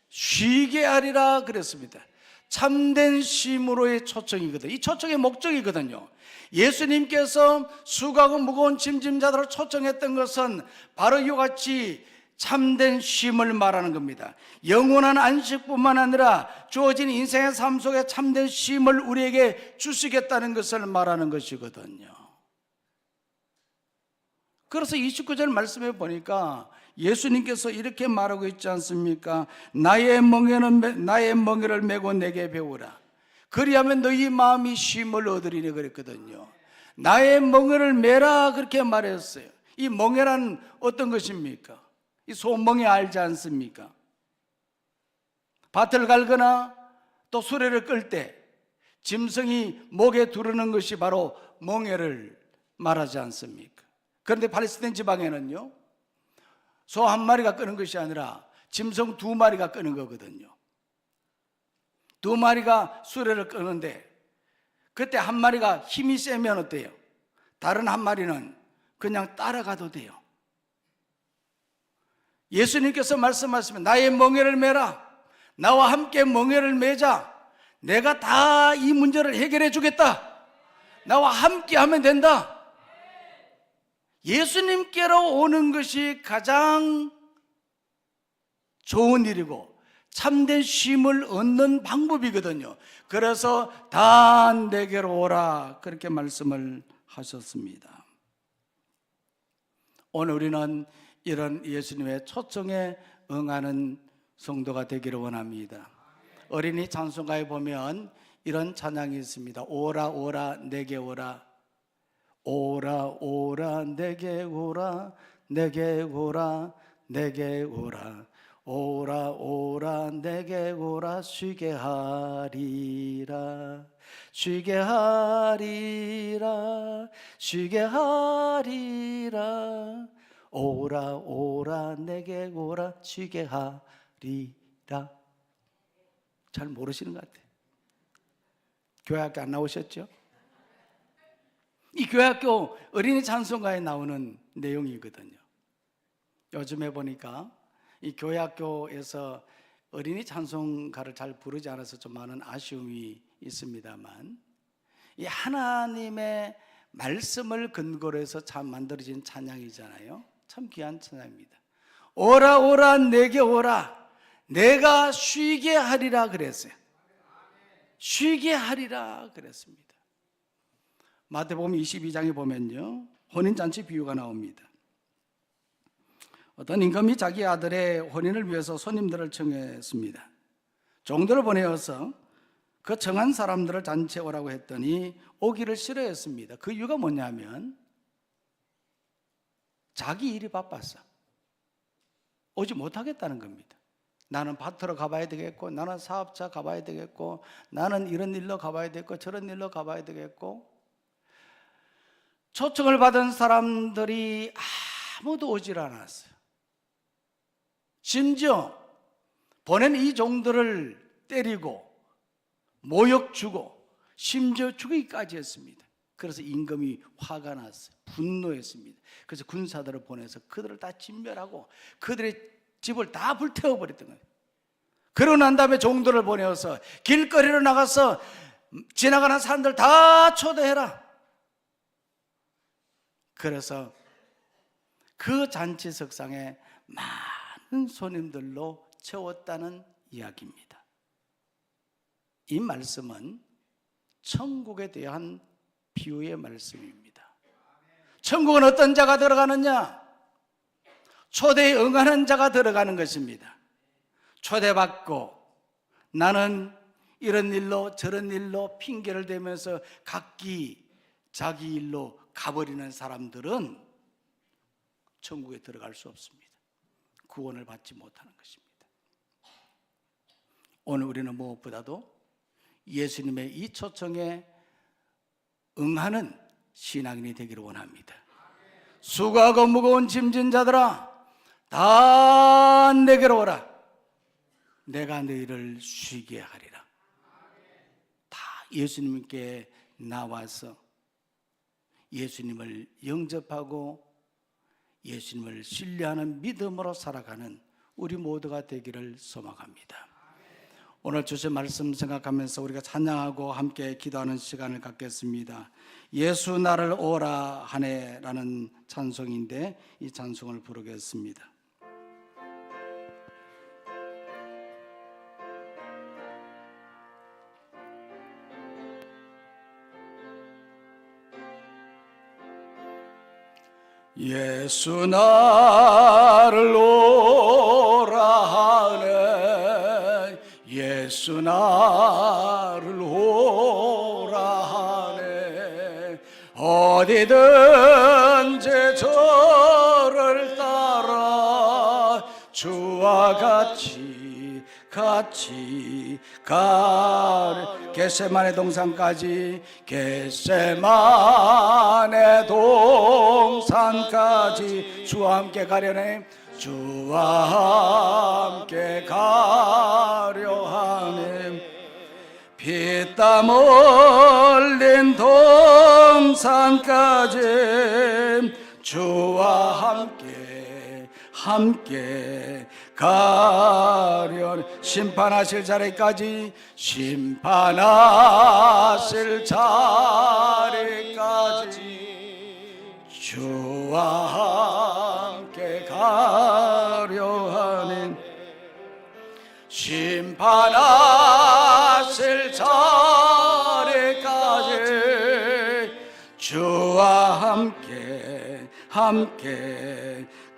쉬게 하리라 그랬습니다. 참된 쉼으로의 초청이거든요. 이 초청의 목적이거든요. 예수님께서 수고하고 무거운 짐진 자들을 초청했던 것은 바로 이와 같이 참된 쉼을 말하는 겁니다. 영원한 안식뿐만 아니라 주어진 인생의 삶 속에 참된 쉼을 우리에게 주시겠다는 것을 말하는 것이거든요. 그래서 29절 말씀에 보니까 예수님께서 이렇게 말하고 있지 않습니까? 나의 멍에를 메고 내게 배우라. 그리하면 너희 마음이 쉼을 얻으리니 그랬거든요. 나의 멍에를 메라 그렇게 말했어요. 이 멍에란 어떤 것입니까? 이 소멍에 알지 않습니까? 밭을 갈거나 또 수레를 끌 때 짐승이 목에 두르는 것이 바로 멍에를 말하지 않습니까? 그런데 팔레스타인 지방에는요, 소 한 마리가 끄는 것이 아니라 짐승 2마리가 끄는 거거든요. 2마리가 수레를 끄는데 그때 한 마리가 힘이 세면 어때요? 다른 한 마리는 그냥 따라가도 돼요. 예수님께서 말씀하시면 나의 멍에를 메라, 나와 함께 멍에를 메자, 내가 다 이 문제를 해결해 주겠다, 나와 함께 하면 된다. 예수님께로 오는 것이 가장 좋은 일이고 참된 쉼을 얻는 방법이거든요. 그래서 다 내게로 오라, 그렇게 말씀을 하셨습니다. 오늘 우리는 이런 예수님의 초청에 응하는 성도가 되기를 원합니다. 어린이 찬송가에 보면 이런 찬양이 있습니다. 오라 오라 내게 오라, 오라 오라 내게 오라, 내게 오라 내게 오라, 오라 오라 내게 오라, 쉬게 하리라, 쉬게 하리라, 쉬게 하리라, 오라 오라 내게 오라, 쉬게 하리라. 잘 모르시는 것 같아요. 교회학교 안 나오셨죠? 이 교회학교 어린이 찬송가에 나오는 내용이거든요. 요즘에 보니까 이 교회학교에서 어린이 찬송가를 잘 부르지 않아서 좀 많은 아쉬움이 있습니다만, 이 하나님의 말씀을 근거로 해서 참 만들어진 찬양이잖아요. 참 귀한 찬양입니다. 오라 오라 내게 오라, 내가 쉬게 하리라 그랬어요. 쉬게 하리라 그랬습니다. 마태복음 22장에 보면요, 혼인잔치 비유가 나옵니다. 어떤 임금이 자기 아들의 혼인을 위해서 손님들을 청했습니다. 종들을 보내어서 그 청한 사람들을 잔치에 오라고 했더니 오기를 싫어했습니다. 그 이유가 뭐냐면 자기 일이 바빴어. 오지 못하겠다는 겁니다. 나는 밭으로 가봐야 되겠고, 나는 사업자 가봐야 되겠고, 나는 이런 일로 가봐야 되겠고, 저런 일로 가봐야 되겠고. 초청을 받은 사람들이 아무도 오질 않았어요. 심지어 보낸 이 종들을 때리고 모욕 주고 심지어 죽이기까지 했습니다. 그래서 임금이 화가 났어요. 분노했습니다. 그래서 군사들을 보내서 그들을 다 진멸하고 그들의 집을 다 불태워버렸던 거예요. 그러고 난 다음에 종들을 보내어서 길거리로 나가서 지나가는 사람들 다 초대해라. 그래서 그 잔치석상에 많은 손님들로 채웠다는 이야기입니다. 이 말씀은 천국에 대한 비유의 말씀입니다. 천국은 어떤 자가 들어가느냐? 초대에 응하는 자가 들어가는 것입니다. 초대받고 나는 이런 일로 저런 일로 핑계를 대면서 각기 자기 일로 가버리는 사람들은 천국에 들어갈 수 없습니다. 구원을 받지 못하는 것입니다. 오늘 우리는 무엇보다도 예수님의 이 초청에 응하는 신앙인이 되기를 원합니다. 수고하고 무거운 짐진 자들아, 다 내게로 오라. 내가 너희를 쉬게 하리라. 다 예수님께 나와서 예수님을 영접하고 예수님을 신뢰하는 믿음으로 살아가는 우리 모두가 되기를 소망합니다. 오늘 주신 말씀 생각하면서 우리가 찬양하고 함께 기도하는 시간을 갖겠습니다. 예수 나를 오라 하네라는 찬송인데 이 찬송을 부르겠습니다. 예수 나를 오라 하네, 예수 나를 오라 하네. 어디든지 저를 따라 주와 같이 같이 가려. 겟세마네 동산까지, 겟세마네 동산까지 주와 함께 가려네. 주와 함께 가려 하네. 피땀 흘린 동산까지 주와 함께 가련. 심판하실 자리까지, 심판하실 자리까지 주와 함께 가려 하는. 심판하실 자리까지 주와 함께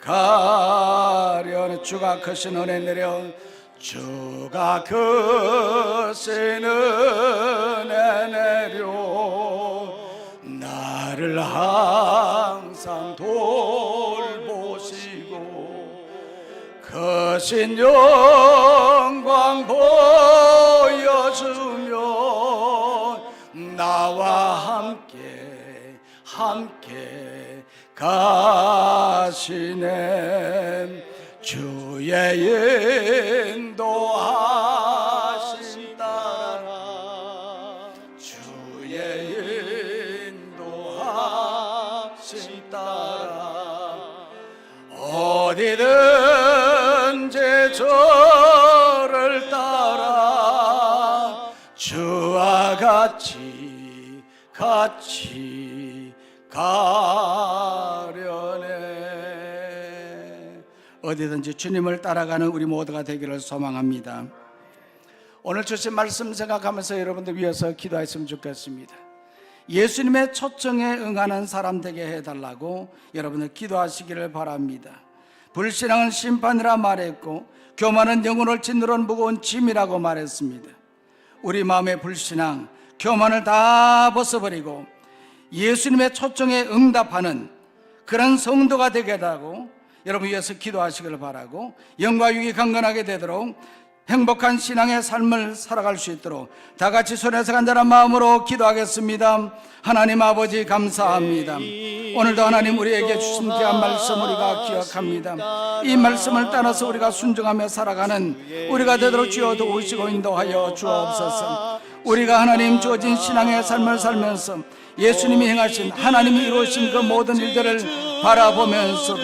가려는. 주가 크신 은혜 내려, 주가 크신 은혜 내려 나를 항상 돌보시고 크신 영광 보여주며 나와 함께 가시네. 주의 인도하심 따라, 주의 인도하심 따라 어디든지 저를 따라 주와 같이 가려네. 어디든지 주님을 따라가는 우리 모두가 되기를 소망합니다. 오늘 주신 말씀 생각하면서 여러분들 위해서 기도했으면 좋겠습니다. 예수님의 초청에 응하는 사람 되게 해달라고 여러분들 기도하시기를 바랍니다. 불신앙은 심판이라 말했고 교만은 영혼을 짓누른 무거운 짐이라고 말했습니다. 우리 마음의 불신앙, 교만을 다 벗어버리고 예수님의 초청에 응답하는 그런 성도가 되게 해달라고 여러분 위해서 기도하시기를 바라고, 영과 육이 강건하게 되도록 행복한 신앙의 삶을 살아갈 수 있도록 다 같이 손에서 간절한 마음으로 기도하겠습니다. 하나님 아버지 감사합니다. 오늘도 하나님 우리에게 주신 귀한 말씀 우리가 기억합니다. 이 말씀을 따라서 우리가 순종하며 살아가는 우리가 되도록 주여 도우시고 인도하여 주옵소서. 우리가 하나님 주어진 신앙의 삶을 살면서 예수님이 행하신, 하나님이 이루신 그 모든 일들을 바라보면서도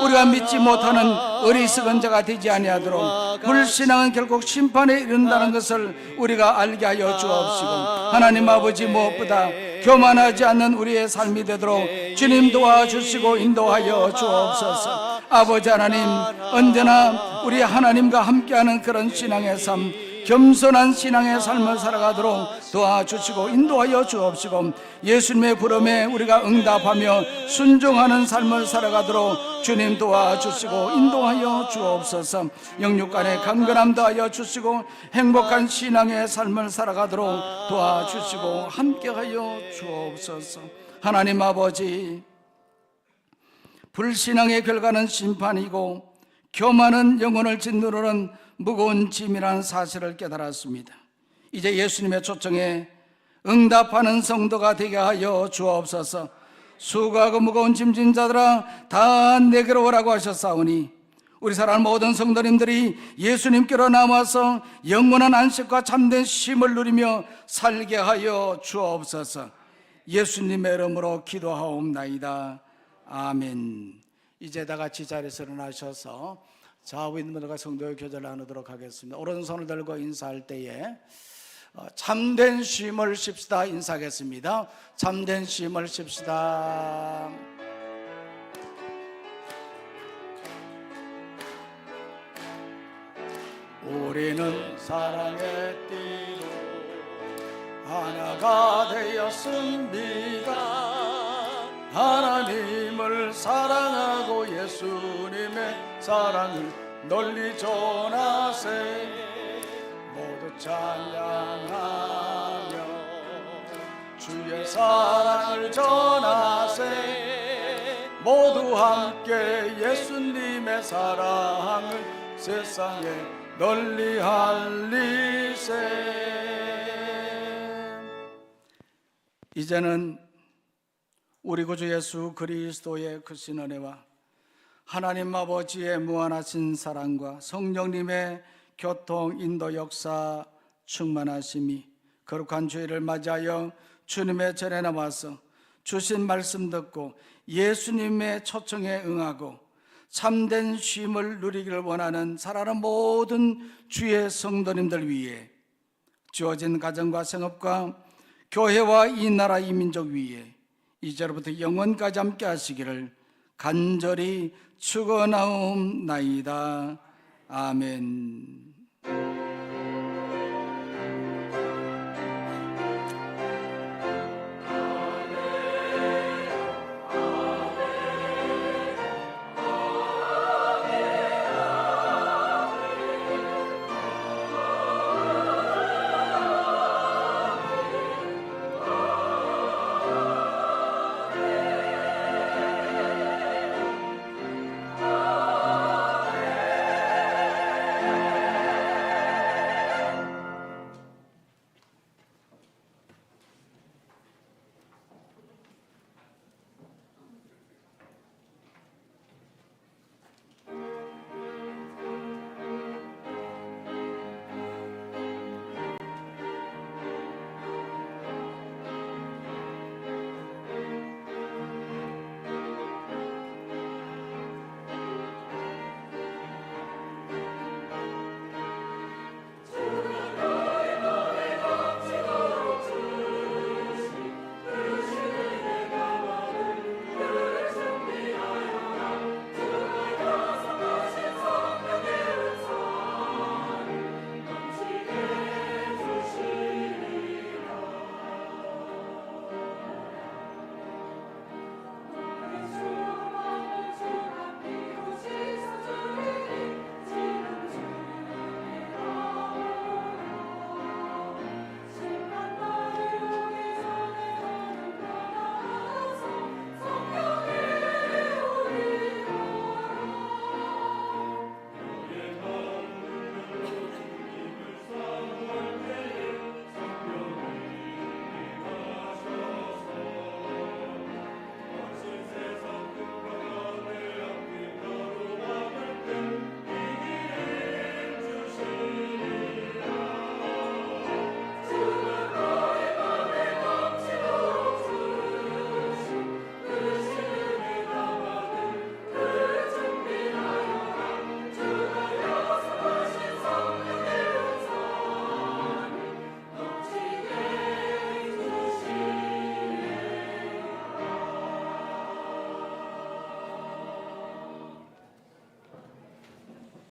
우리가 믿지 못하는 어리석은 자가 되지 아니하도록, 불신앙은 결국 심판에 이른다는 것을 우리가 알게 하여 주옵시고, 하나님 아버지 무엇보다 교만하지 않는 우리의 삶이 되도록 주님 도와주시고 인도하여 주옵소서. 아버지 하나님, 언제나 우리 하나님과 함께하는 그런 신앙의 삶, 겸손한 신앙의 삶을 살아가도록 도와주시고 인도하여 주옵시고, 예수님의 부름에 우리가 응답하며 순종하는 삶을 살아가도록 주님 도와주시고 인도하여 주옵소서. 영육간의 강건함 더하여 주시고 행복한 신앙의 삶을 살아가도록 도와주시고 함께하여 주옵소서. 하나님 아버지, 불신앙의 결과는 심판이고 교만은 영혼을 짓누르는 무거운 짐이라는 사실을 깨달았습니다. 이제 예수님의 초청에 응답하는 성도가 되게 하여 주옵소서. 수고하고 무거운 짐진 자들아 다 내게로 오라고 하셨사오니, 우리 사랑하는 모든 성도님들이 예수님께로 남아서 영원한 안식과 참된 쉼을 누리며 살게 하여 주옵소서. 예수님의 이름으로 기도하옵나이다. 아멘. 이제 다 같이 자리에서 일어나셔서 좌우 있는 분들과 성도의 교제를 나누도록 하겠습니다. 오른손을 들고 인사할 때에 참된 쉼을 쉽시다 인사하겠습니다. 참된 쉼을 쉽시다. 우리는 사랑의 띠로 하나가 되었습니다. 하나님을 사랑하고 예수님의 사랑을 널리 전하세. 모두 찬양하며 주의 사랑을 전하세. 모두 함께 예수님의 사랑을 세상에 널리 할리세. 이제는 우리 구주 예수 그리스도의 크신 은혜와 하나님 아버지의 무한하신 사랑과 성령님의 교통 인도 역사 충만하심이 거룩한 주일을 맞이하여 주님의 전에 나와서 주신 말씀 듣고 예수님의 초청에 응하고 참된 쉼을 누리기를 원하는 사랑하는 모든 주의 성도님들 위해 주어진 가정과 생업과 교회와 이 나라 이 민족 위에 이제로부터 영원까지 함께 하시기를 간절히 축원하옵나이다. 아멘.